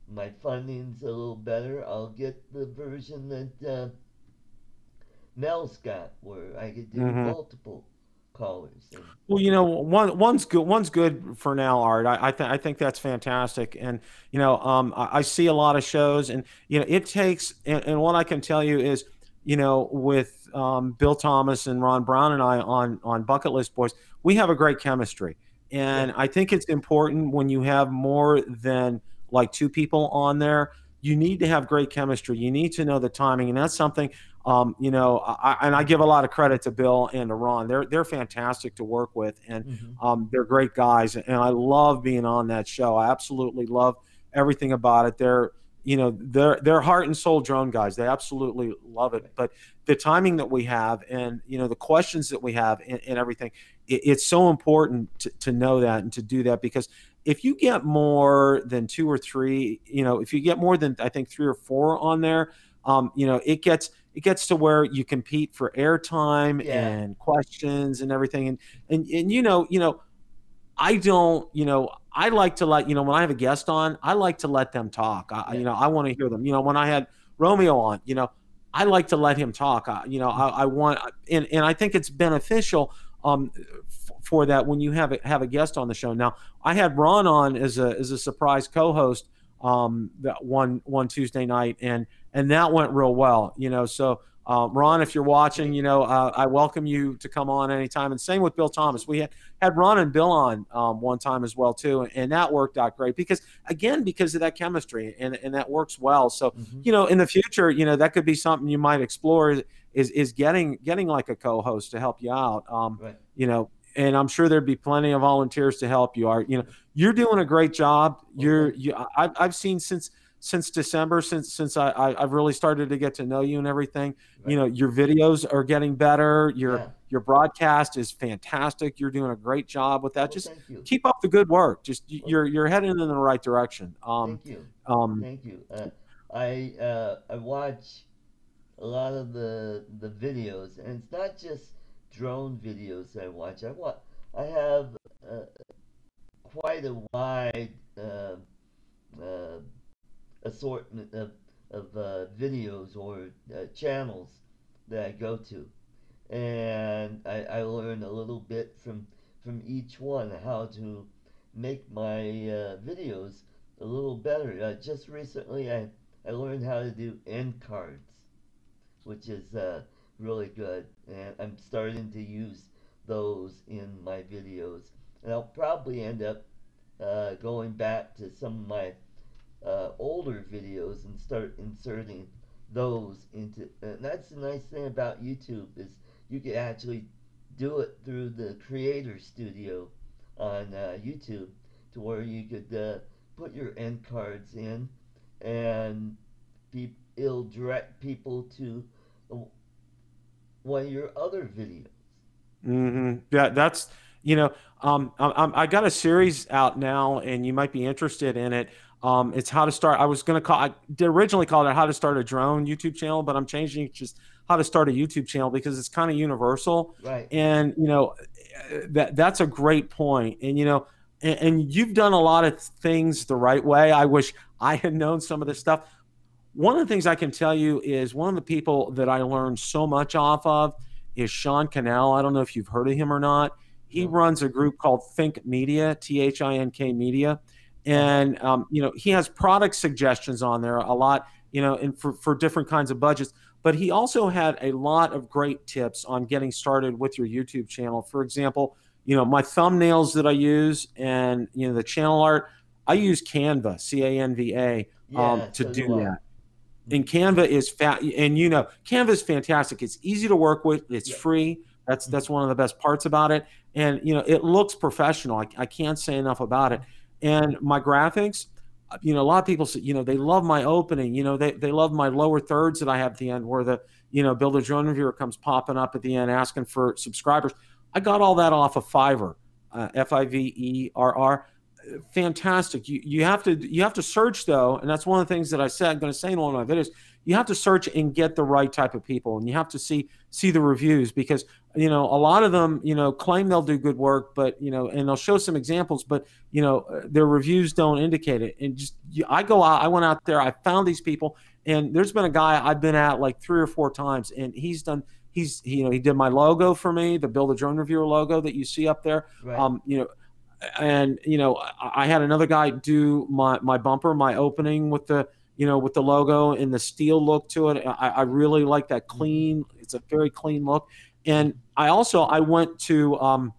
my funding's a little better, I'll get the version that Mel's got, where I could do Hmm. multiple callers. And Well, one's good. One's good for now, Art. I think that's fantastic. And I see a lot of shows, and it takes. And what I can tell you is, with Bill Thomas and Ron Brown and I on Bucket List Boys, we have a great chemistry, yeah, and I think it's important when you have more than like two people on there. You need to have great chemistry. You need to know the timing, and that's something and I give a lot of credit to Bill and to Ron. They're fantastic to work with, and hmm, they're great guys. And I love being on that show. I absolutely love everything about it. They're heart and soul drone guys. They absolutely love it. right, But the timing that we have, and the questions that we have, and everything, it's so important to know that and to do that, because if you get more than two or three, if you get more than, I think, three or four on there, it gets to where you compete for airtime yeah, and questions and everything. And I don't, I like to let, when I have a guest on, I like to let them talk. yeah, I want to hear them. When I had Romeo on, I like to let him talk. I want, and I think it's beneficial for that when you have a guest on the show. Now, I had Ron on as a surprise co-host that one Tuesday night, and that went real well. So Ron, if you're watching, great, I welcome you to come on anytime. And same with Bill Thomas. We had Ron and Bill on one time as well too, and that worked out great because of that chemistry, and that works well. So hmm, in the future, that could be something you might explore, is getting like a co-host to help you out. right, And I'm sure there'd be plenty of volunteers to help you. Art, you're doing a great job. well, thank you, I've seen since December, since I've really started to get to know you and everything. right, Your videos are getting better. yeah, Your broadcast is fantastic. You're doing a great job with that. well, Just thank you, keep up the good work. Just well, you're heading in the right direction. thank you, Um, thank you. I watch a lot of the videos, and it's not just drone videos I watch. I have uh, quite a wide uh, assortment of videos or channels that I go to, and I learn a little bit from each one how to make my videos a little better. Just recently, I learned how to do end cards, which is really good, and I'm starting to use those in my videos. And I'll probably end up going back to some of my older videos and start inserting those into. And that's the nice thing about YouTube is you can actually do it through the Creator Studio on YouTube, to where you could put your end cards in, and it'll direct people to one of your other videos. Yeah, that's I got a series out now, and you might be interested in it. It's how to start. I did originally called it how to start a drone YouTube channel, but I'm changing it just how to start a YouTube channel because it's kind of universal. Right. And that's a great point. And and you've done a lot of things the right way. I wish I had known some of this stuff. One of the things I can tell you is one of the people that I learned so much off of is Sean Cannell. I don't know if you've heard of him or not. He No. runs a group called Think Media, THINK Media. Uh huh. And, he has product suggestions on there a lot, and for different kinds of budgets. But he also had a lot of great tips on getting started with your YouTube channel. For example, my thumbnails that I use and, the channel art, I use Canva, CANVA, Yeah. to So do do I. that. And Hmm. Canva is Canva is fantastic. It's easy to work with. It's Yeah. free. Hmm. That's one of the best parts about it. And it looks professional. I can't say enough about it. And my graphics, a lot of people say, they love my opening. They love my lower thirds that I have at the end, where the Build a Drone Reviewer comes popping up at the end asking for subscribers. I got all that off of Fiverr. Fiverr. Fantastic. You have to search though, and that's one of the things that I'm going to say in one of my videos. You have to search and get the right type of people, and you have to see the reviews, because a lot of them claim they'll do good work, but and they'll show some examples, but their reviews don't indicate it. And just I went out there, I found these people, and there's been a guy I've been at like 3 or 4 times, and he did my logo for me, the Build a Drone Reviewer logo that you see up there. Right. And I had another guy do my bumper, my opening with the logo and the steel look to it. I really like that clean. It's a very clean look. And I went to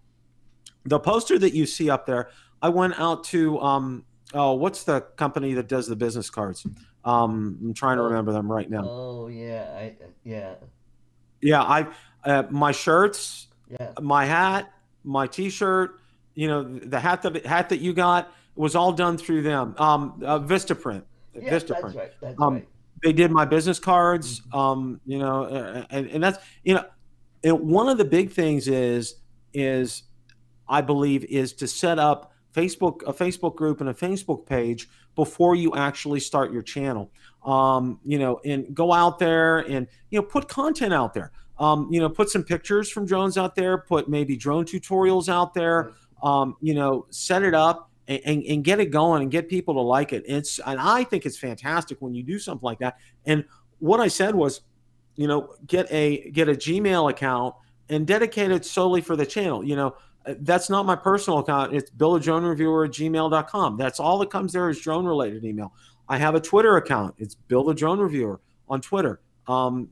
the poster that you see up there. I went out to what's the company that does the business cards? I'm trying to remember them right now. Oh yeah, Yeah, my shirts, yeah. my hat, my T-shirt. The hat that you got was all done through them. Vistaprint. Yeah, Vistaprint. that's right. That's right. They did my business cards. And that's and one of the big things is I believe is to set up a Facebook group and a Facebook page before you actually start your channel. And go out there and put content out there. Put some pictures from drones out there. Put maybe drone tutorials out there. Set it up and get it going and get people to like it. And I think it's fantastic when you do something like that. And what I said was, get a Gmail account and dedicate it solely for the channel. That's not my personal account. It's buildadronereviewer@gmail.com. That's all that comes there is drone related email. I have a Twitter account. It's Build a Drone Reviewer on Twitter. And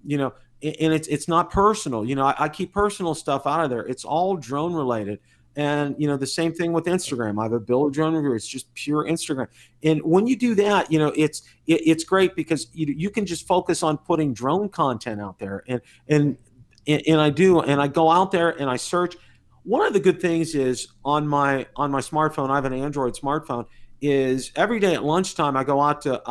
it's not personal. I keep personal stuff out of there. It's all drone related. And the same thing with Instagram. I have a Build a Drone Reviewer. It's just pure Instagram. And when you do that, it's great because you can just focus on putting drone content out there. And I do. And I go out there and I search. One of the good things is on my smartphone. I have an Android smartphone. Is every day at lunchtime I go out to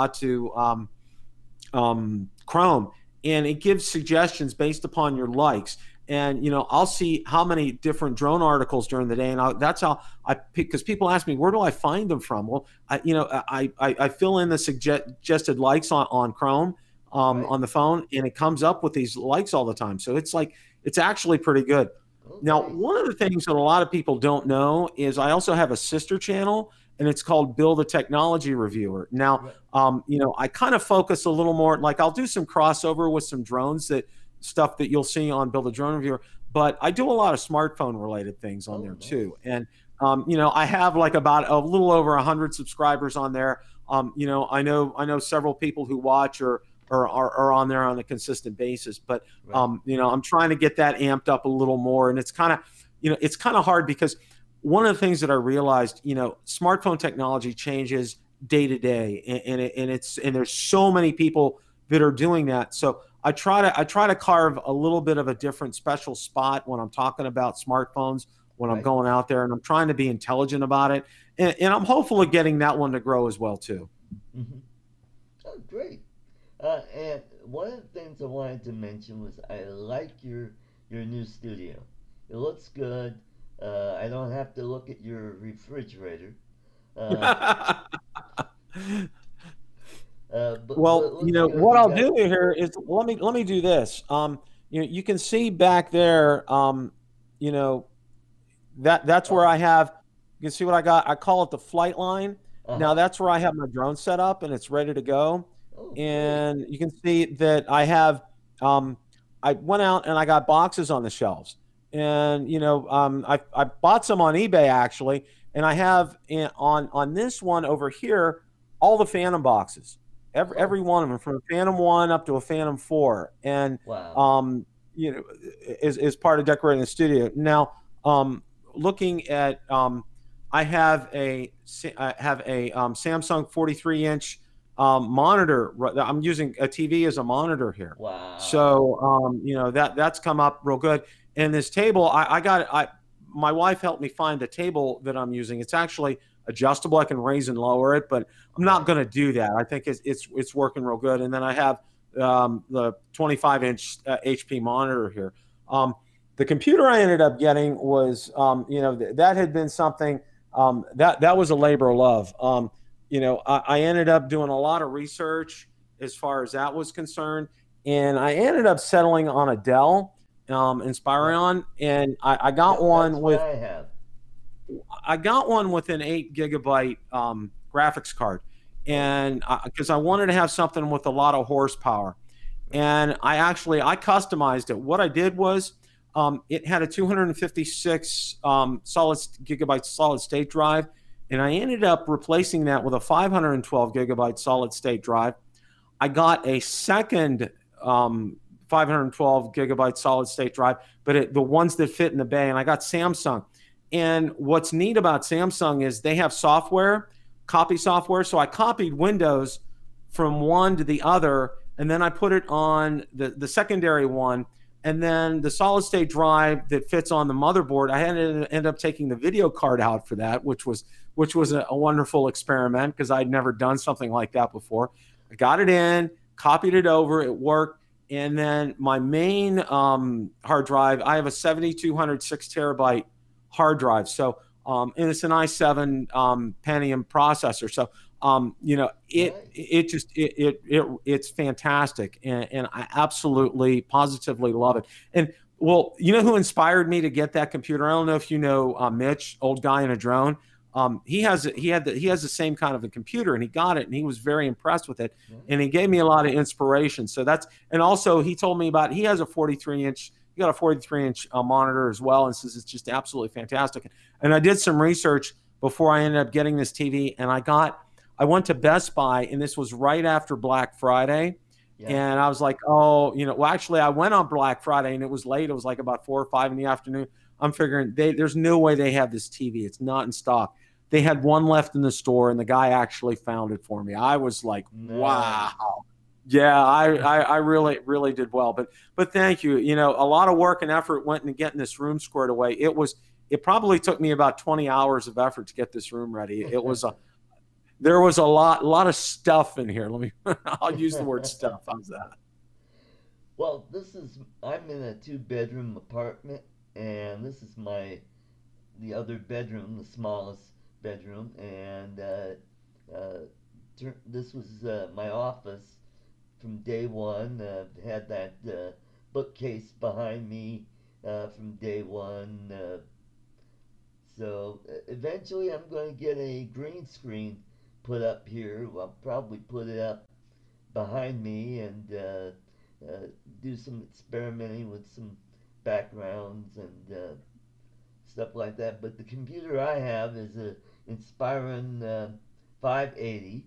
Chrome, and it gives suggestions based upon your likes. And I'll see how many different drone articles during the day, and that's how I pick. Because people ask me, where do I find them from? Well, I fill in the suggested likes on Chrome Right. on the phone, and it comes up with these likes all the time. So it's actually pretty good. Okay. Now, one of the things that a lot of people don't know is I also have a sister channel, and it's called Build a Technology Reviewer. Now, Right. I kind of focus a little more, like I'll do some crossover with some drones stuff that you'll see on Build a Drone Reviewer, but I do a lot of smartphone related things on there Nice. too. And, I have like about a little over 100 subscribers on there. I know several people who watch or are on there on a consistent basis, but, Right. I'm trying to get that amped up a little more. And it's kind of hard because one of the things that I realized, smartphone technology changes day to day, and there's so many people that are doing that. So I try to carve a little bit of a different special spot when I'm talking about smartphones, when I'm Right. going out there, and I'm trying to be intelligent about it. And I'm hopeful of getting that one to grow as well too. Mm-hmm. Oh, great. And one of the things I wanted to mention was I like your new studio. It looks good. I don't have to look at your refrigerator. Uh, but it Well, looks good. what You I'll got do here is let me do this. You can see back there, you know, that's where I have. You can see what I got. I call it the flight line. Now uh-huh. that's where I have my drone set up and it's ready to go. Oh, great. And you can see that I have. I went out and I got boxes on the shelves, and I bought some on eBay actually, and I have on this one over here all the Phantom boxes, Oh, every one of them from a Phantom 1 up to a Phantom 4, and wow. um, is part of decorating the studio. Now, looking at I have a Samsung 43-inch monitor. I'm using a TV as a monitor here, Wow. so that's come up real good. And this table, my wife helped me find the table that I'm using. It's actually adjustable. I can raise and lower it, but I'm not Right. going to do that. I think it's working real good. And then I have the 25-inch HP monitor here. the computer I ended up getting was, that had been something that was a labor of love. I ended up doing a lot of research as far as that was concerned, and I ended up settling on a Dell Inspiron, and I got one That's with what I have. I got one with an 8 GB graphics card, and because I wanted to have something with a lot of horsepower, and I customized it. What I did was it had a 256 gigabyte solid state drive, and I ended up replacing that with a 512 gigabyte solid state drive. I got a second 512 gigabyte solid state drive, but the ones that fit in the bay, and I got Samsung. And what's neat about Samsung is they have software, copy software. So I copied Windows from one to the other, and then I put it on the secondary one. And then the solid state drive that fits on the motherboard, I had to end up taking the video card out for that, which was a wonderful experiment because I'd never done something like that before. I got it in, copied it over, it worked. And then my main hard drive, I have a 7200 6 terabyte hard drive. So, and it's an i7 Pentium processor. So, it's fantastic, and I absolutely positively love it. And well, you know who inspired me to get that computer? I don't know if you know Mitch, old guy in a drone. He has the same kind of a computer, and he got it, and he was very impressed with it, and he gave me a lot of inspiration. So and also he told me about, he has a 43-inch. He got a 43-inch monitor as well, and says it's just absolutely fantastic. And I did some research before I ended up getting this TV, and I went to Best Buy, and this was right after Black Friday. Yeah. And I was like, actually I went on Black Friday, and it was late. It was like about 4 or 5 in the afternoon. I'm figuring there's no way they have this TV. It's not in stock. They had one left in the store, and the guy actually found it for me. I was like, wow. Yeah, I really, really did well. But thank you. A lot of work and effort went into getting this room squared away. It probably took me about 20 hours of effort to get this room ready. There was a lot of stuff in here. I'll use the word stuff. How's that? Well, I'm in a 2-bedroom apartment, and this is the other bedroom, the smallest bedroom, and this was my office from day one. Had that bookcase behind me from day one. So eventually I'm going to get a green screen put up here. I'll probably put it up behind me and do some experimenting with some backgrounds and stuff like that. But the computer I have is a Inspiron 580.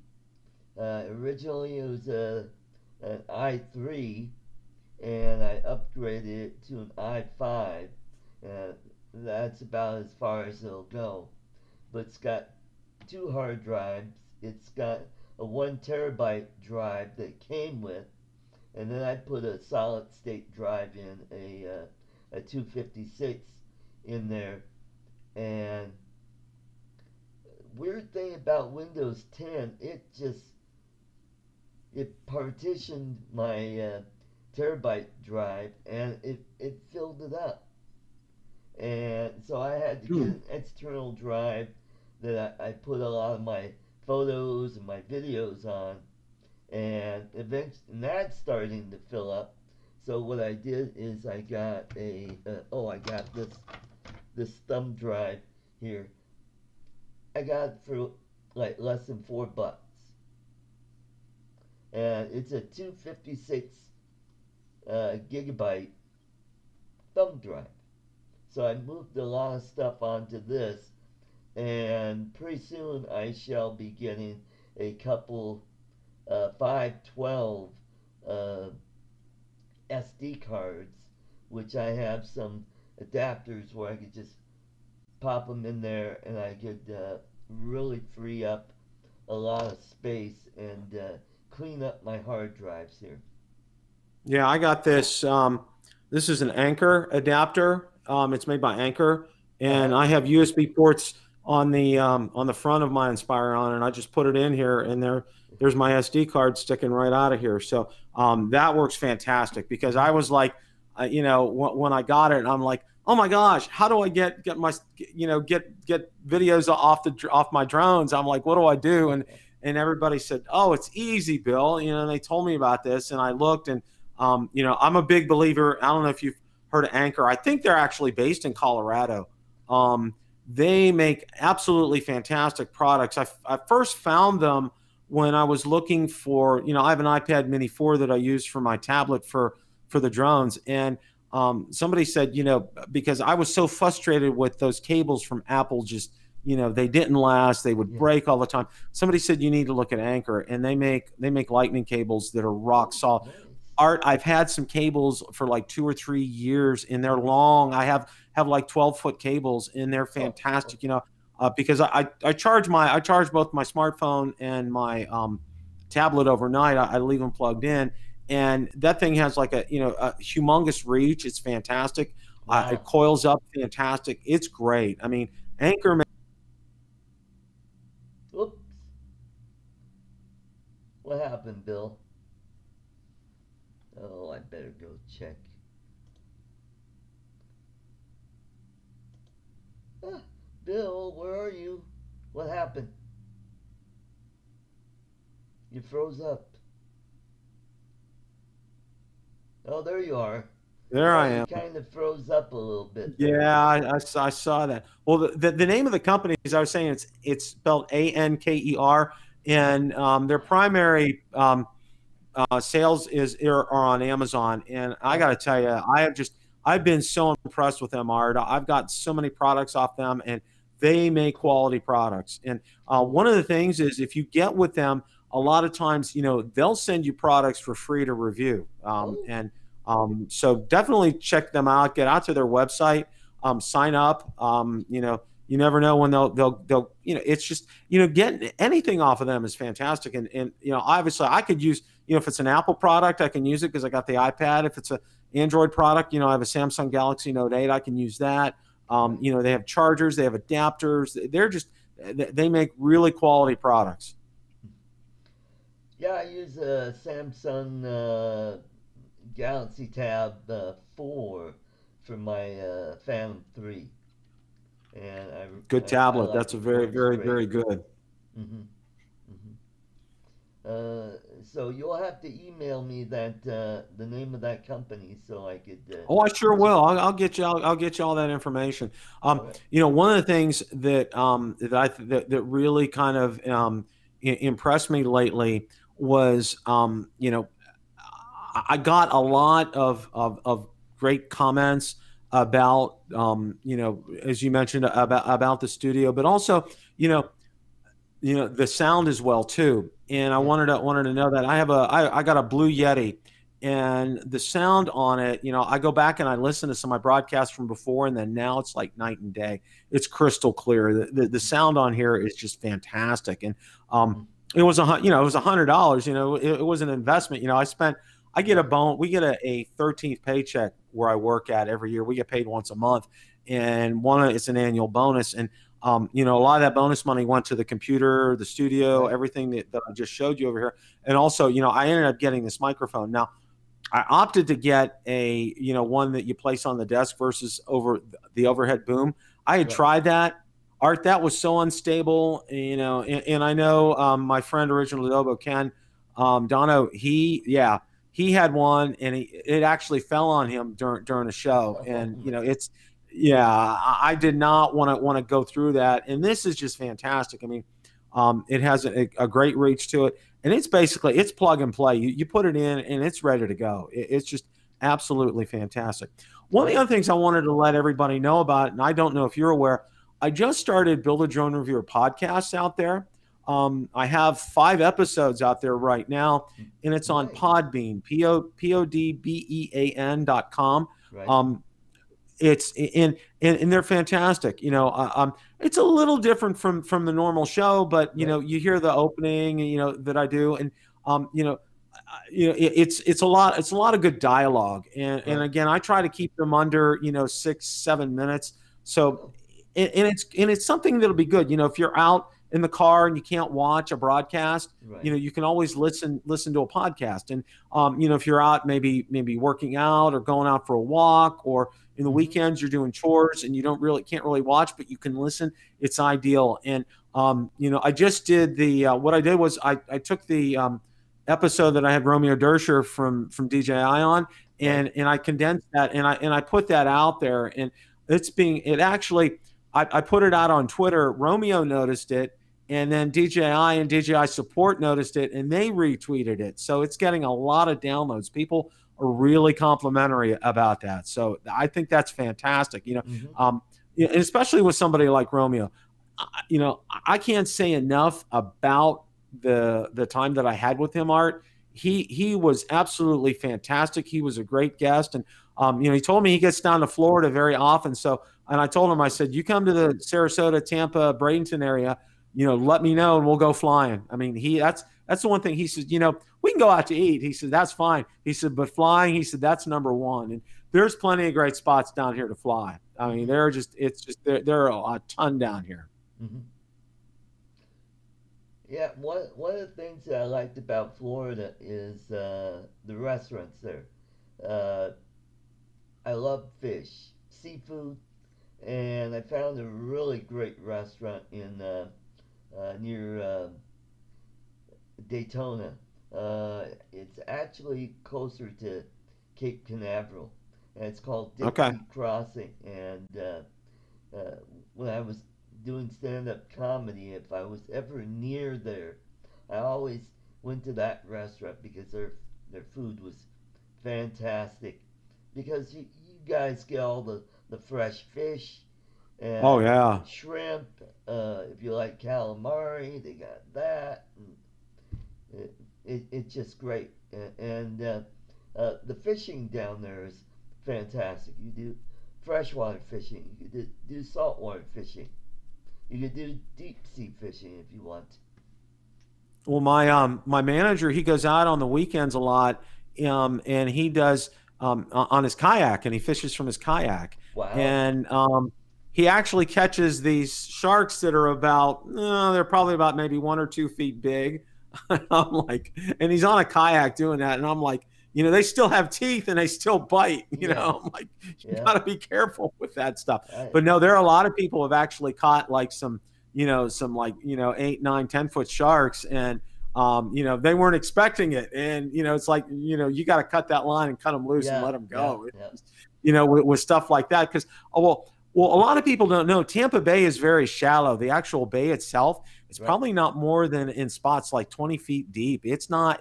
Originally it was an i3, and I upgraded it to an i5. That's about as far as it'll go. But it's got 2 hard drives. It's got a 1 terabyte drive that came with, and then I put a solid state drive in, a 256 in there. And weird thing about Windows 10, it partitioned my terabyte drive, and it filled it up. And so I had to get an external drive that I put a lot of my photos and my videos on, and eventually that's starting to fill up. So what I did is I got I got this thumb drive here. I got it for like less than $4, and it's a 256 gigabyte thumb drive. So I moved a lot of stuff onto this, and pretty soon I shall be getting a couple 512 SD cards, which I have some adapters where I could just pop them in there, and I could really free up a lot of space and clean up my hard drives here. Yeah, I got this. This is an Anchor adapter. It's made by Anchor, and I have USB ports on the front of my Inspiron, and I just put it in here, and there's my SD card sticking right out of here. So that works fantastic, because I was like, you know, when I got it, I'm like, oh my gosh, how do I get my, you know, get videos off my drones? I'm like, what do I do? And everybody said, oh, it's easy, Bill. You know, and they told me about this, and I looked, and you know, I'm a big believer. I don't know if you've heard of Anchor. I think they're actually based in Colorado. They make absolutely fantastic products. I first found them when I was looking for, you know, I have an iPad Mini 4 that I use for my tablet for the drones. And somebody said, you know, because I was so frustrated with those cables from Apple, just, you know, they didn't last. They would break all the time. Somebody said, you need to look at Anchor, and they make lightning cables that are rock solid. Nice. Art, I've had some cables for like 2 or 3 years, and they're long. I have like 12-foot cables, and they're fantastic. You know, because I charge both my smartphone and my tablet overnight. I leave them plugged in, and that thing has like a, you know, a humongous reach. It's fantastic. Wow. It coils up fantastic. It's great. I mean, Anchor. Oops. What happened, Bill? Oh, I better go check. Ah, Bill, where are you? What happened? You froze up. Oh, there you are. There I am. You kind of froze up a little bit. Yeah, I saw that. Well, the name of the company, as I was saying, it's spelled Anker, and their primary sales are on Amazon. And I got to tell you, I've been so impressed with them, Art. I've got so many products off them, and they make quality products. And one of the things is, if you get with them, a lot of times, you know, they'll send you products for free to review. So definitely check them out. Get out to their website, sign up. You know, you never know when they'll, you know, it's just, you know, getting anything off of them is fantastic. And you know, obviously I could use, you know, if it's an Apple product, I can use it because I got the iPad. If it's an Android product, you know, I have a Samsung Galaxy Note 8, I can use that. You know, they have chargers, they have adapters. They make really quality products. Yeah, I use a Samsung Galaxy Tab 4 for my Phantom 3. And Good tablet. like That's it. a very, Works very, great. very good. Mm-hmm. So you'll have to email me that the name of that company so I could. Oh, I sure will. I'll get you. I'll get you all that information. Right. You know, one of the things that that really kind of impressed me lately was, you know, I got a lot of great comments about, you know, as you mentioned, about the studio, but also, you know, the sound as well too. And I wanted to know that I got a Blue Yeti, and the sound on it, you know, I go back and I listen to some of my broadcasts from before, and then now it's like night and day. It's crystal clear. The sound on here is just fantastic. And it was $100. You know, it was an investment. You know, we get a 13th paycheck where I work at every year. We get paid once a month, and it's an annual bonus. And you know, a lot of that bonus money went to the computer, the studio, everything that I just showed you over here. And also, you know, I ended up getting this microphone. Now, I opted to get a, you know, one that you place on the desk versus over the overhead boom. I had tried that. Art, that was so unstable, you know, and I know my friend Original Adobo, Ken Dono, he had one, and it actually fell on him during a show. And, you know, I did not want to go through that. And this is just fantastic. I mean, it has a great reach to it, and it's plug and play. You put it in and it's ready to go. It's just absolutely fantastic. One of the other things I wanted to let everybody know about, and I don't know if you're aware, I just started Build a Drone Reviewer podcasts out there. I have 5 episodes out there right now, and it's on Podbean, podbean.com. Right. It's and they're fantastic. You know, it's a little different from the normal show, but you know, you hear the opening, you know, that I do, and you know, it's a lot of good dialogue, and again, I try to keep them under, you know, 6-7 minutes. So, and it's something that'll be good. You know, if you're out in the car and you can't watch a broadcast, Right. you can always listen to a podcast. And if you're out maybe working out or going out for a walk, or in the weekends you're doing chores and you can't really watch, but you can listen. It's ideal. And I just did what I did was I took the episode that I had Romeo Dersher from DJI on, and I condensed that, and I put that out there, and I put it out on Twitter. Romeo noticed it, and then DJI and DJI support noticed it, and they retweeted it. So it's getting a lot of downloads. People are really complimentary about that. So I think that's fantastic. And especially with somebody like Romeo, I can't say enough about the time that I had with him, Art. He was absolutely fantastic. He was a great guest. And, he told me he gets down to Florida very often. So, and I told him, I said, you come to the Sarasota, Tampa, Bradenton area, let me know and we'll go flying. I mean, that's the one thing he said, we can go out to eat. He said, that's fine. He said, but flying, he said, that's number one. And there's plenty of great spots down here to fly. I mean, there are a ton down here. Mm-hmm. Yeah, one of the things that I liked about Florida is the restaurants there. I love fish, seafood, and I found a really great restaurant in near Daytona. It's actually closer to Cape Canaveral, and it's called Dixie Crossing. And when I was doing stand-up comedy, if I was ever near there, I always went to that restaurant because their food was fantastic. Because you guys get all the fresh fish and shrimp. If you like calamari, they got that. And it's just great. And the fishing down there is fantastic. You do freshwater fishing. You could do saltwater fishing. You could do deep sea fishing if you want. Well, my manager, he goes out on the weekends a lot, and he does on his kayak, and he fishes from his kayak. Wow. And he actually catches these sharks that are they're probably about maybe 1 or 2 feet big. I'm like, and he's on a kayak doing that, and I'm like, they still have teeth and they still bite. I'm like, you gotta be careful with that stuff. Right. But no, there are a lot of people who have actually caught like some 8, 9, 10-foot sharks, and they weren't expecting it, and it's like you got to cut that line and cut them loose and let them go. With stuff like that, because well, a lot of people don't know Tampa Bay is very shallow. The actual bay itself is probably not more than in spots like 20 feet deep. It's not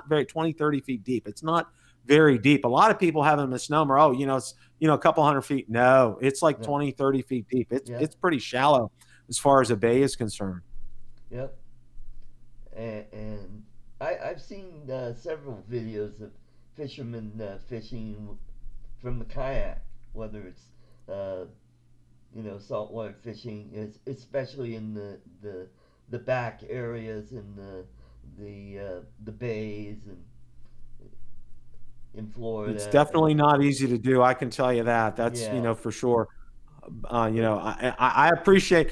very 20, 30 feet deep. It's not very deep. A lot of people have a misnomer. Oh, it's a couple hundred feet. No, it's like 20, 30 feet deep. It's pretty shallow as far as a bay is concerned. Yep. And I've seen several videos of fishermen fishing from the kayak, whether it's saltwater fishing, especially in the back areas in the bays and in Florida. It's definitely not easy to do. I can tell you that. That's for sure. I appreciate.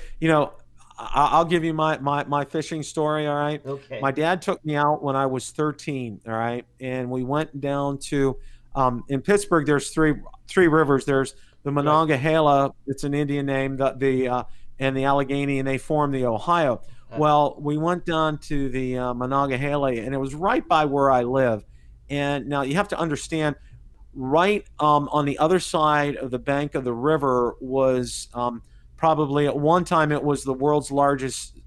I'll give you my fishing story. All right. Okay. My dad took me out when I was 13. All right, and we went down to in Pittsburgh. There's three rivers. There's the Monongahela. It's an Indian name. And the Allegheny, and they form the Ohio. Well, we went down to the Monongahela, and it was right by where I live. And now you have to understand, right on the other side of the bank of the river was probably at one time it was the world's largest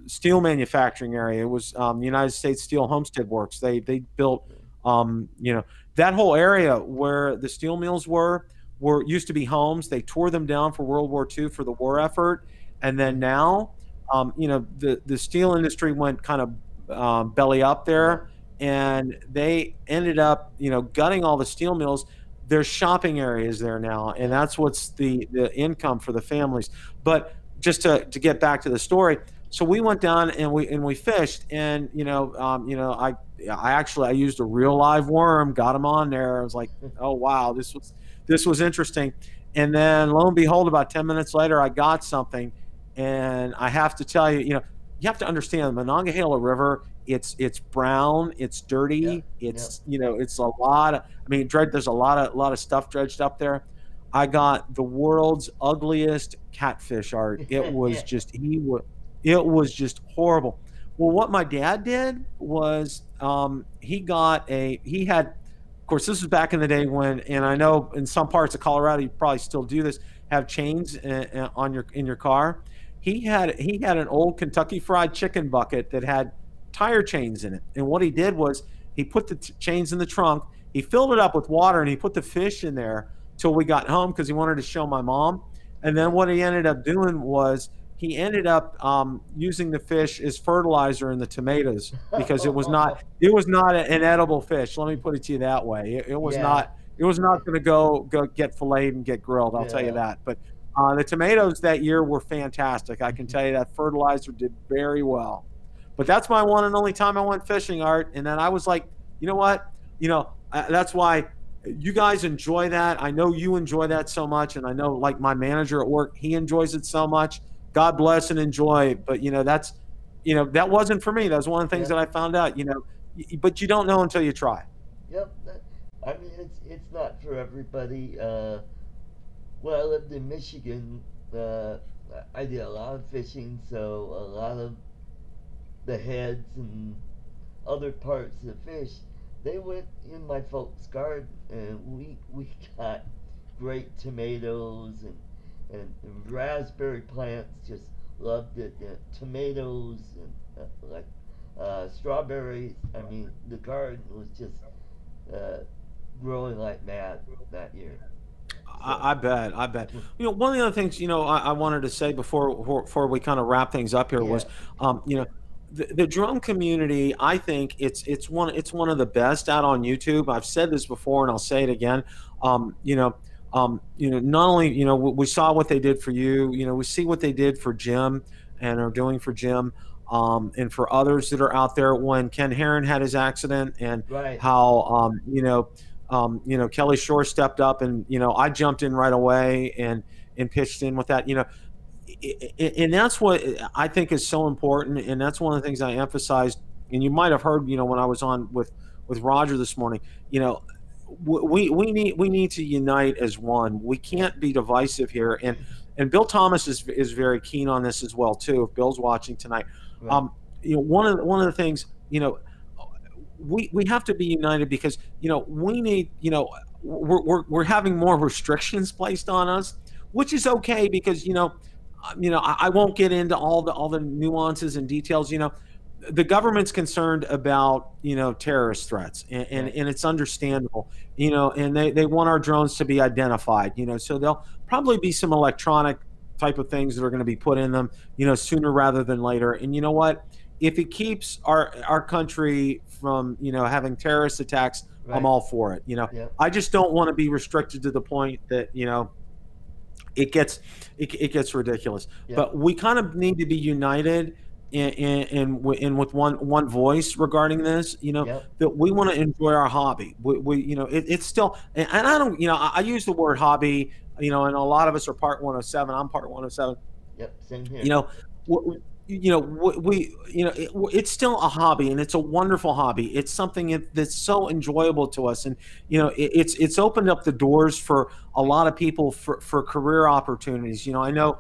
steel manufacturing area. It was the United States Steel Homestead Works. They built that whole area where the steel mills were used to be homes. They tore them down for World War II for the war effort, and then now the steel industry went kind of belly up there, and they ended up gutting all the steel mills. There's shopping areas there now, and that's what's the income for the families. But just to get back to the story, so we went down and we fished, and I used a real live worm, got him on there. I was like, oh wow, this was interesting. And then lo and behold, about 10 minutes later, I got something, And I have to tell you, you have to understand the Monongahela River. It's brown, it's Yeah. dirty, Yeah. it's it's a lot of. I mean, there's a lot of stuff dredged up there. I got the world's ugliest catfish, Art. It was just horrible. Well, what my dad did was he had, of course, this was back in the day when, and I know in some parts of Colorado you probably still do this, have chains in your car. He had an old Kentucky Fried Chicken bucket that had tire chains in it, and what he did was he put the chains in the trunk. He filled it up with water and he put the fish in there till we got home because he wanted to show my mom. And then what he ended up doing was he ended up using the fish as fertilizer in the tomatoes because it was not an edible fish. Let me put it to you that way. It was Yeah. not going to go get filleted and get grilled. I'll tell you Yeah. that. But the tomatoes that year were fantastic. I can tell you that fertilizer did very well. But that's my one and only time I went fishing, Art. And then I was like, you know what? That's why you guys enjoy that. I know you enjoy that so much. And I know, like, my manager at work, he enjoys it so much. God bless and enjoy. But, that wasn't for me. That was one of the things Yeah. that I found out, but you don't know until you try. Yep. I mean, it's not for everybody. When I lived in Michigan, I did a lot of fishing, so a lot of the heads and other parts of fish, they went in my folks' garden, and we got great tomatoes and raspberry plants. Just loved it. Tomatoes and strawberries. I mean, the garden was just uh, growing like mad that year. So. I bet. I bet. One of the other things, I wanted to say before we kind of wrap things up here was, Yeah. the drone community. I think it's one of the best out on YouTube. I've said this before and I'll say it again. Not only we saw what they did for you. We see what they did for Jim and are doing for Jim. And for others that are out there, when Ken Herron had his accident, and Right. how Kelly Shore stepped up, and I jumped in right away and pitched in with that. And that's what I think is so important, and that's one of the things I emphasized. And you might have heard, when I was on with Roger this morning. We need to unite as one. We can't be divisive here, and Bill Thomas is very keen on this as well too. If Bill's watching tonight, Right. one of the things, we have to be united because we need, we're having more restrictions placed on us, which is okay because I won't get into all the nuances and details. The government's concerned about terrorist threats, and Right. it's understandable. And they want our drones to be identified. So there'll probably be some electronic type of things that are going to be put in them sooner rather than later. And you know what, if it keeps our country from having terrorist attacks, Right. I'm all for it. Yep. I just don't want to be restricted to the point that it gets ridiculous. Yep. But we kind of need to be united and with one voice regarding this. Yep. That we want to enjoy our hobby. It's still, and I don't, I use the word hobby. And a lot of us are part 107. I'm part 107. Yep. Same here. It's still a hobby, and it's a wonderful hobby. It's something that's so enjoyable to us, and it's opened up the doors for a lot of people for career opportunities. I know,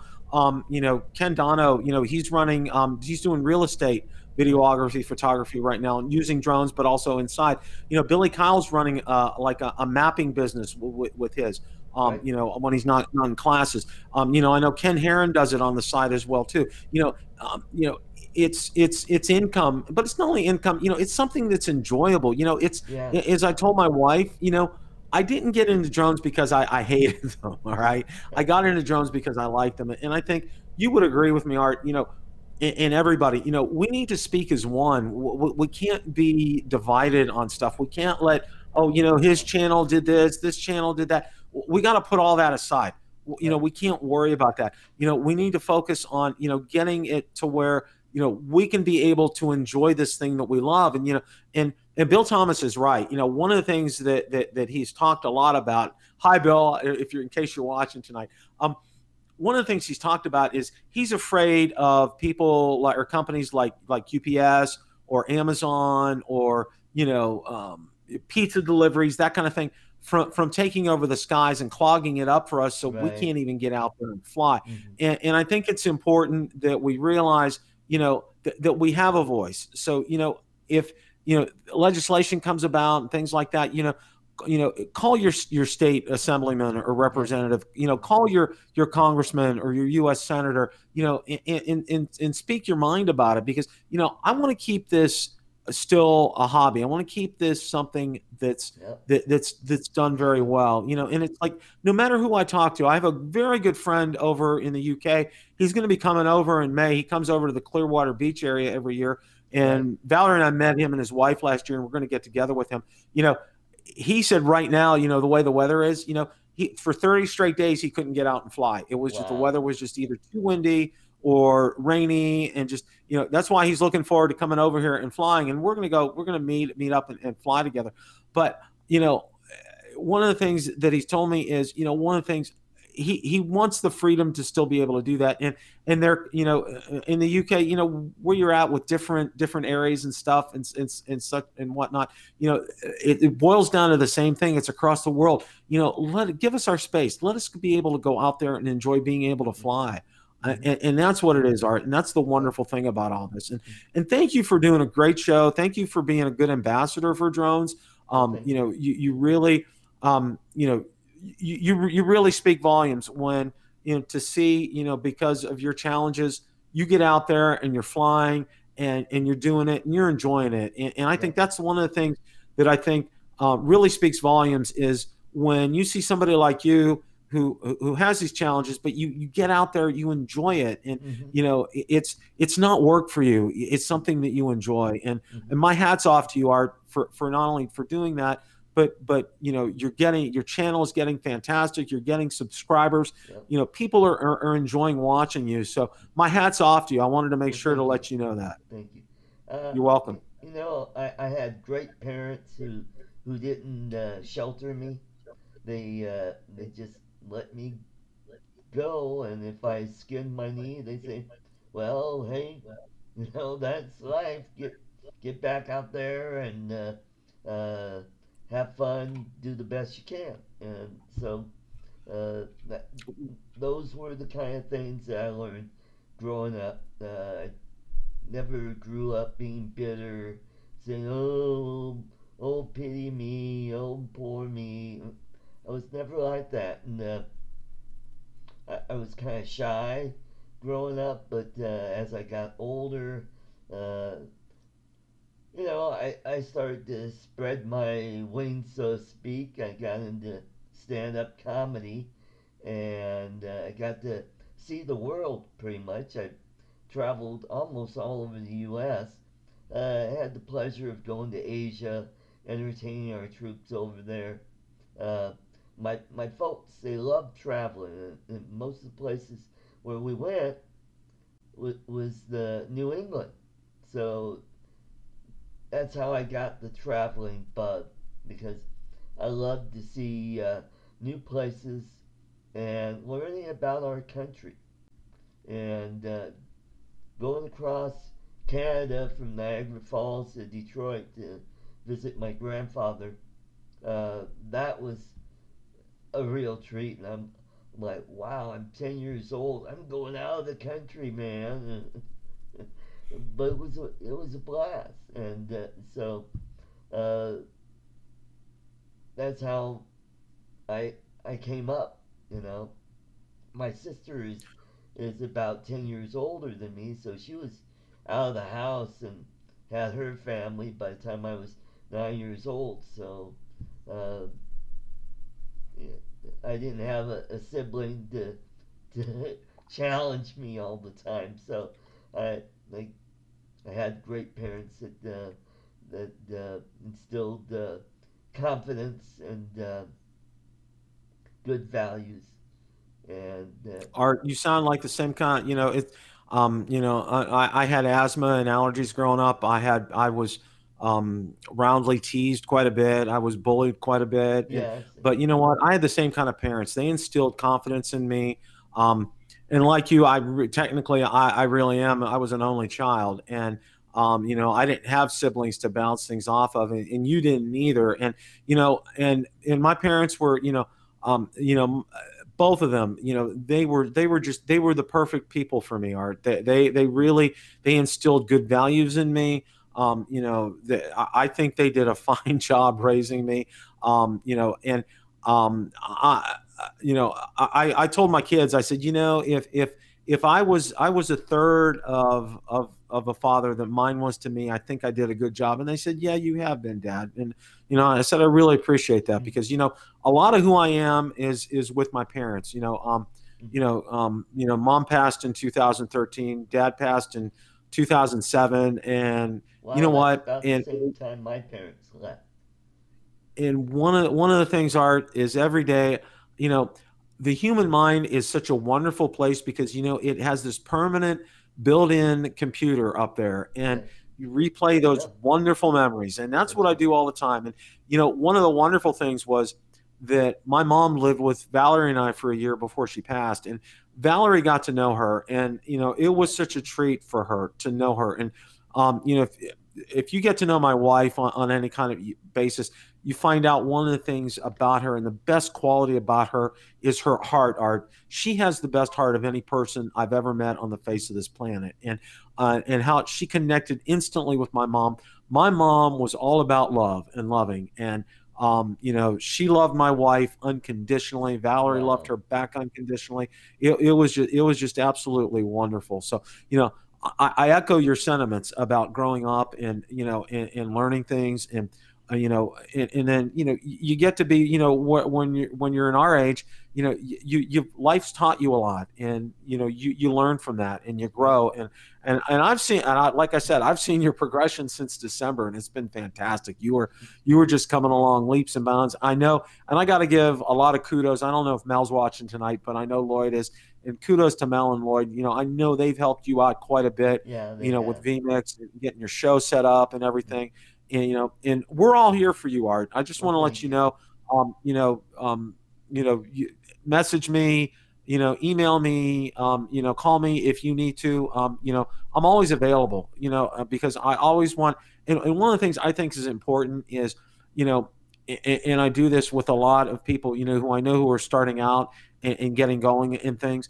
Ken Dono, he's running, he's doing real estate videography, photography right now, and using drones, but also inside. Billy Kyle's running like a mapping business with his. Right. When he's not in classes. I know Ken Herron does it on the side as well too. It's income, but it's not only income. It's something that's enjoyable. It's Yeah. as I told my wife. I didn't get into drones because I hated them. All right, I got into drones because I liked them, and I think you would agree with me, Art. And everybody, we need to speak as one. We can't be divided on stuff. We can't let, his channel did this channel did that. We got to put all that aside. We can't worry about that. We need to focus on, getting it to where, we can be able to enjoy this thing that we love. And, and Bill Thomas is right. One of the things that he's talked a lot about. Hi, Bill, in case you're watching tonight. one of the things he's talked about is he's afraid of people like, or companies like UPS or Amazon, or pizza deliveries, that kind of thing, from taking over the skies and clogging it up for us, so we Right. can't even get out there and fly. Hmm. And I think it's important that we realize, that we have a voice. So, if legislation comes about and things like that, call your state assemblyman or Yeah. representative, call your congressman or your U.S. senator, and speak your mind about it, because I want to keep this still a hobby. I want to keep this something Yep. that's done very well. And it's like, no matter who I talk to, I have a very good friend over in the UK. He's going to be coming over in May. He comes over to the Clearwater Beach area every year, Right. and Valerie and I met him and his wife last year, and we're going to get together with him. He said right now, the way the weather is, for 30 straight days he couldn't get out and fly. It was just, the Wow. weather was just either too windy or rainy, and just, that's why he's looking forward to coming over here and flying. And we're going to meet up and fly together. But one of the things that he's told me is, one of the things, he wants the freedom to still be able to do that. And they're, in the UK, where you're at with different areas and stuff, and such and whatnot, it boils down to the same thing. It's across the world. Give us our space. Let us be able to go out there and enjoy being able to fly. Hmm. And that's what it is, Art. And that's the Yep. wonderful thing about all this. And thank you for doing a great show. Thank you for being a good ambassador for drones. Well, thank you. You really, you really speak volumes when, to see, because of your challenges, you get out there and you're flying, and you're doing it and you're enjoying it. And I think Yep. that's one of the things that I think really speaks volumes, is when you see somebody like you who has these challenges, but you get out there, you enjoy it, and Hmm. it's not work for you. It's something that you enjoy, Hmm. and my hat's off to you, Art, for not only for doing that, but your channel is getting fantastic. You're getting subscribers. Yep. People are enjoying watching you. So my hat's off to you. I wanted to make Well, sure to thank you. let you know that. Thank you. You're welcome. I had great parents who didn't shelter me. They just let me go, and if I skinned my knee, they say, "Well, hey, that's life. Get back out there and uh, have fun. Do the best you can." And so that those were the kind of things that I learned growing up. I never grew up being bitter, saying, "Oh, pity me, oh, poor me." I was never like that, and I was kind of shy growing up. But as I got older, uh, I started to spread my wings, so to speak. I got into stand-up comedy, and I got to see the world pretty much. I traveled almost all over the U.S. I had the pleasure of going to Asia, entertaining our troops over there. Uh, my folks, they loved traveling, and most of the places where we went was the New England. So that's how I got the traveling bug, because I love to see new places and learning about our country. And going across Canada from Niagara Falls to Detroit to visit my grandfather, that was a real treat. And I'm like, wow, I'm 10 years old. I'm going out of the country, man. But it was a blast, and so uh, that's how I I came up. You know, my sister is about 10 years older than me, so she was out of the house and had her family by the time I was 9 years old. So uh, yeah, I didn't have a sibling to challenge me all the time. So I like I had great parents that instilled confidence and good values. And Art, you sound like the same kind. I had asthma and allergies growing up. I was roundly teased quite a bit. I was bullied quite a bit. yeah, But you know what? I had the same kind of parents. They instilled confidence in me. Um, and like you, technically I really am. I was an only child, and you know, I didn't have siblings to bounce things off of, and you didn't either. And you know, and my parents were, you know, both of them, you know, they were the perfect people for me. Art. They really they instilled good values in me. You know, I think they did a fine job raising me. You know, and you know, I told my kids, I said, you know, if I was a third of a father that mine was to me, I think I did a good job. And they said, yeah, you have been, Dad. And you know, I said, I really appreciate that, because you know, a lot of who I am is with my parents. You know, Mom passed in 2013, Dad passed in 2007, and you know Wow, that's what? about the same time my parents left. And one of the things, Art, is every day, you know, the human mind is such a wonderful place, because you know, it has this permanent built-in computer up there, and Yes. you replay those Yep. wonderful memories. And that's That's what I right. do all the time. And you know, one of the wonderful things was that my mom lived with Valerie and I for a year before she passed, and Valerie got to know her, and you know, it was such a treat for her to know her. And you know, if you get to know my wife on any kind of basis, you find out one of the things about her, and the best quality about her is her heart. Art. She has the best heart of any person I've ever met on the face of this planet. And how she connected instantly with my mom. My mom was all about love and loving, and you know, she loved my wife unconditionally. Valerie loved Wow. her back unconditionally. It was just absolutely wonderful. So you know, I echo your sentiments about growing up, and you know, and learning things. And you know, and then you know, you get to be, you know, when you're in our age, you know, life's taught you a lot, and you know, you learn from that, and you Right. grow. And I've seen, and like I said, I've seen your progression since December, and it's been fantastic. You were just coming along leaps and bounds. I know, and I got to give a lot of kudos. I don't know if Mel's watching tonight, but I know Lloyd is. And kudos to Mel and Lloyd. You know, I know they've helped you out quite a bit, Yeah, you they know, with have. VMix and getting your show set up and everything. And you know, and we're all here for you, Art. I just Well, want to let thank you you. know, you know, message me, you know, email me, you know, call me if you need to. You know, I'm always available. You know, because I always want. And one of the things I think is important is, you know, and I do this with a lot of people, you know, who are starting out and getting going in things.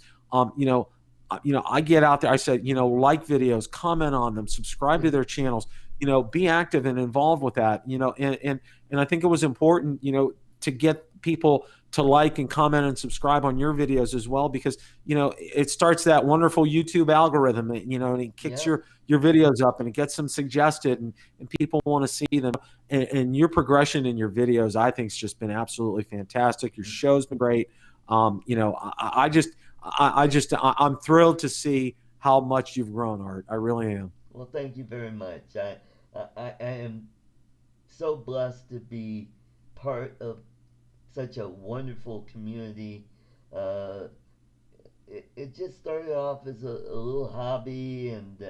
You know, I get out there. I said, you know, like videos, comment on them, subscribe to their channels. You know, be active and involved with that. You know, and I think it was important, you know, to get people to like and comment and subscribe on your videos as well, because you know, it starts that wonderful YouTube algorithm, you know, and it kicks Yeah. your videos up, and it gets them suggested, and people want to see them. And your progression in your videos, I think, has just been absolutely fantastic. Your show's been great. You know, I'm thrilled to see how much you've grown, Art. I really am. Well, thank you very much. I am so blessed to be part of such a wonderful community. Uh, it just started off as a little hobby, and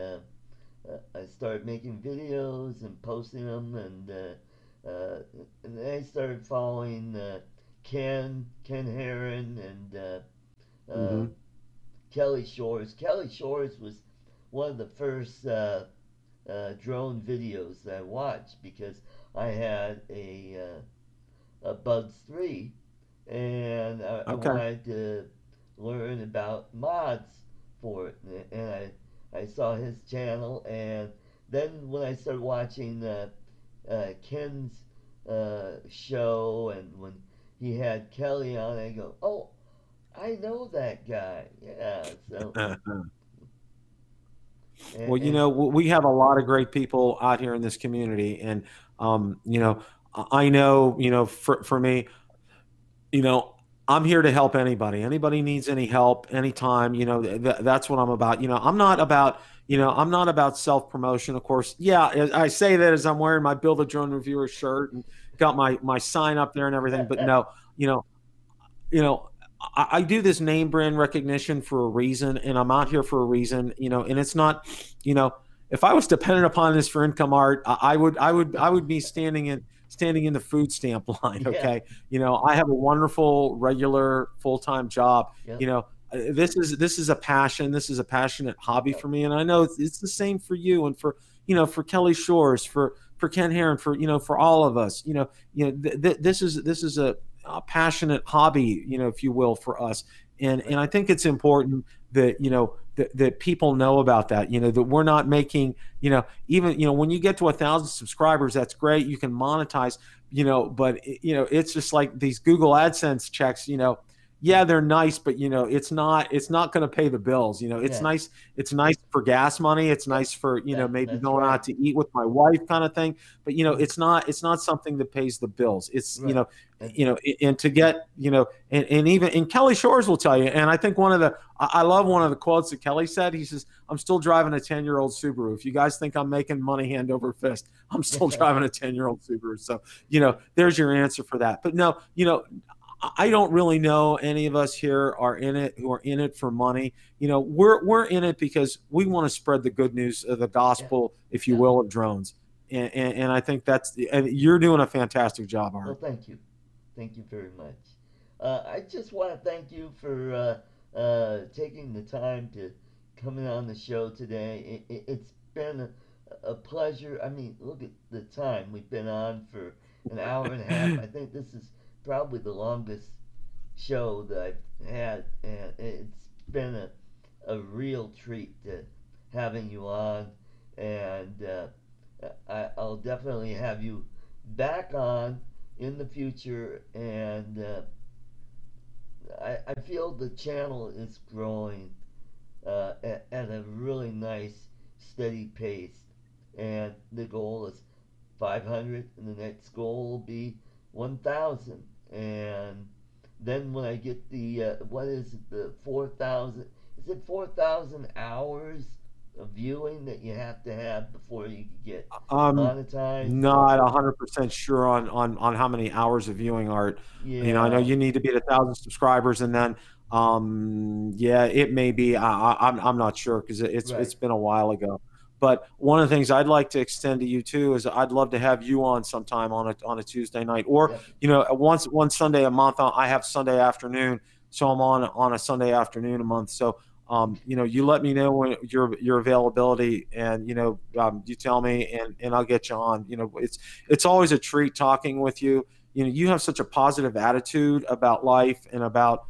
I started making videos and posting them, and then I started following Ken Heron, and uh, Hmm. Kelly Shores. Kelly Shores was one of the first drone videos that I watched because I had a Bugs 3, and I Okay. wanted to learn about mods for it. And I saw his channel, and then when I started watching Ken's show, and when he had Kelly on, I go, oh, I know that guy. Yeah, so Well, you and know, we have a lot of great people out here in this community, and you know, I know, you know, for me, you know, I'm here to help anybody. Anybody needs any help anytime, you know, that's what I'm about. You know, I'm not about, you know, I'm not about self promotion, of course. Yeah, I say that as I'm wearing my Build a Drone Reviewer shirt and got my sign up there and everything, but no, you know, you know, I do this name brand recognition for a reason, and I'm out here for a reason, you know, and it's not, you know, if I was dependent upon this for income, Art, I would be standing in the food stamp line. yeah, Okay. You know, I have a wonderful, regular, full-time job. You yep, know, this is a passion. This is a passionate hobby for me, and I know it's the same for you and for for Kelly Shores, for Ken Heron, for for all of us. This is a passionate hobby, if you will, for us, and I think it's important that that people know about that. That we're not making even when you get to 1,000 subscribers, that's great. You can monetize, but it's just like these Google AdSense checks. Yeah, they're nice, but it's not going to pay the bills. It's Yeah. nice. It's nice for gas money. It's nice for maybe That's going right. out to eat with my wife, kind of thing. But Mm, it's not something that pays the bills. It's right. That's and to get and even and Kelly Shores will tell you. And I think I love one of the quotes that Kelly said. He says, "I'm still driving a 10-year-old Subaru. If you guys think I'm making money hand over fist, I'm still driving a 10-year-old Subaru." So there's your answer for that. But no, I don't really know any of us here are in it who are in it for money. We're in it because we want to spread the good news of the yeah. gospel, if you Yeah. will, of drones. And I think and you're doing a fantastic job, Well, Art. thank you. Thank you very much. I just want to thank you for taking the time to coming on the show today. It's been a pleasure. I mean, look at the time. We've been on for an hour and a half. I think this is probably the longest show that I've had, and it's been a real treat to having you on. And I'll definitely have you back on in the future. And I feel the channel is growing at a really nice, steady pace. And the goal is 500, and the next goal will be 1,000. And then when I get the what is it, the 4,000? Is it 4,000 hours of viewing that you have to have before you can get I'm monetized? not 100% sure on how many hours of viewing, Art. I know Yeah, you need to be at 1,000 subscribers, and then yeah, it may be. I'm not sure because it's right. been a while ago. But one of the things I'd like to extend to you too is I'd love to have you on sometime on a Tuesday night, or Yep. once one Sunday a month. I have Sunday afternoon, so I'm on a Sunday afternoon a month. So you let me know when your availability, and you tell me, and I'll get you on. It's always a treat talking with you. You have such a positive attitude about life and about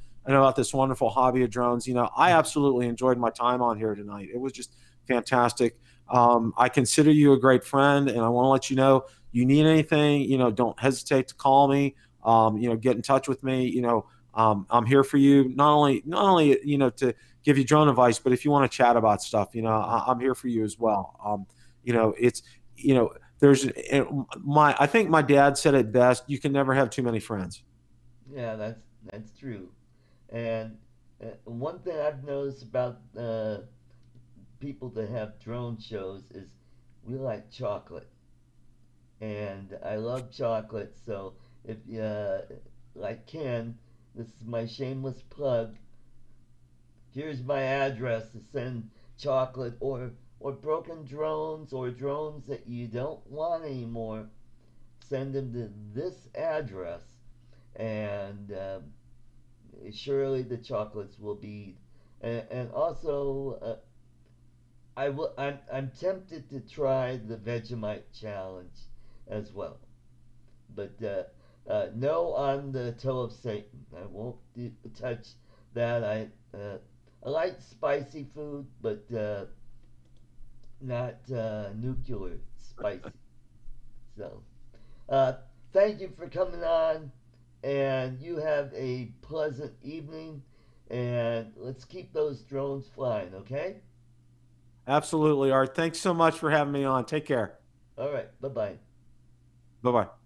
this wonderful hobby of drones. I absolutely enjoyed my time on here tonight. It was just fantastic. I consider you a great friend, and I want to let you know, you need anything, don't hesitate to call me. Get in touch with me. I'm here for you. Not only to give you drone advice, but if you want to chat about stuff, I'm here for you as well. It's there's I think my dad said it best. You can never have too many friends. Yeah, that's true. And one thing I've noticed about people that have drone shows is we like chocolate, and I love chocolate. So if like Ken, this is my shameless plug. Here's my address to send chocolate or broken drones or drones that you don't want anymore. Send them to this address, and surely the chocolates will be. And also, I'm tempted to try the Vegemite challenge as well, but no on the toe of Satan. I won't touch that. I like spicy food, but not nuclear spicy. So, uh, thank you for coming on, and you have a pleasant evening. And let's keep those drones flying, okay? Absolutely, Art. Thanks so much for having me on. Take care. All right, bye bye. Bye bye.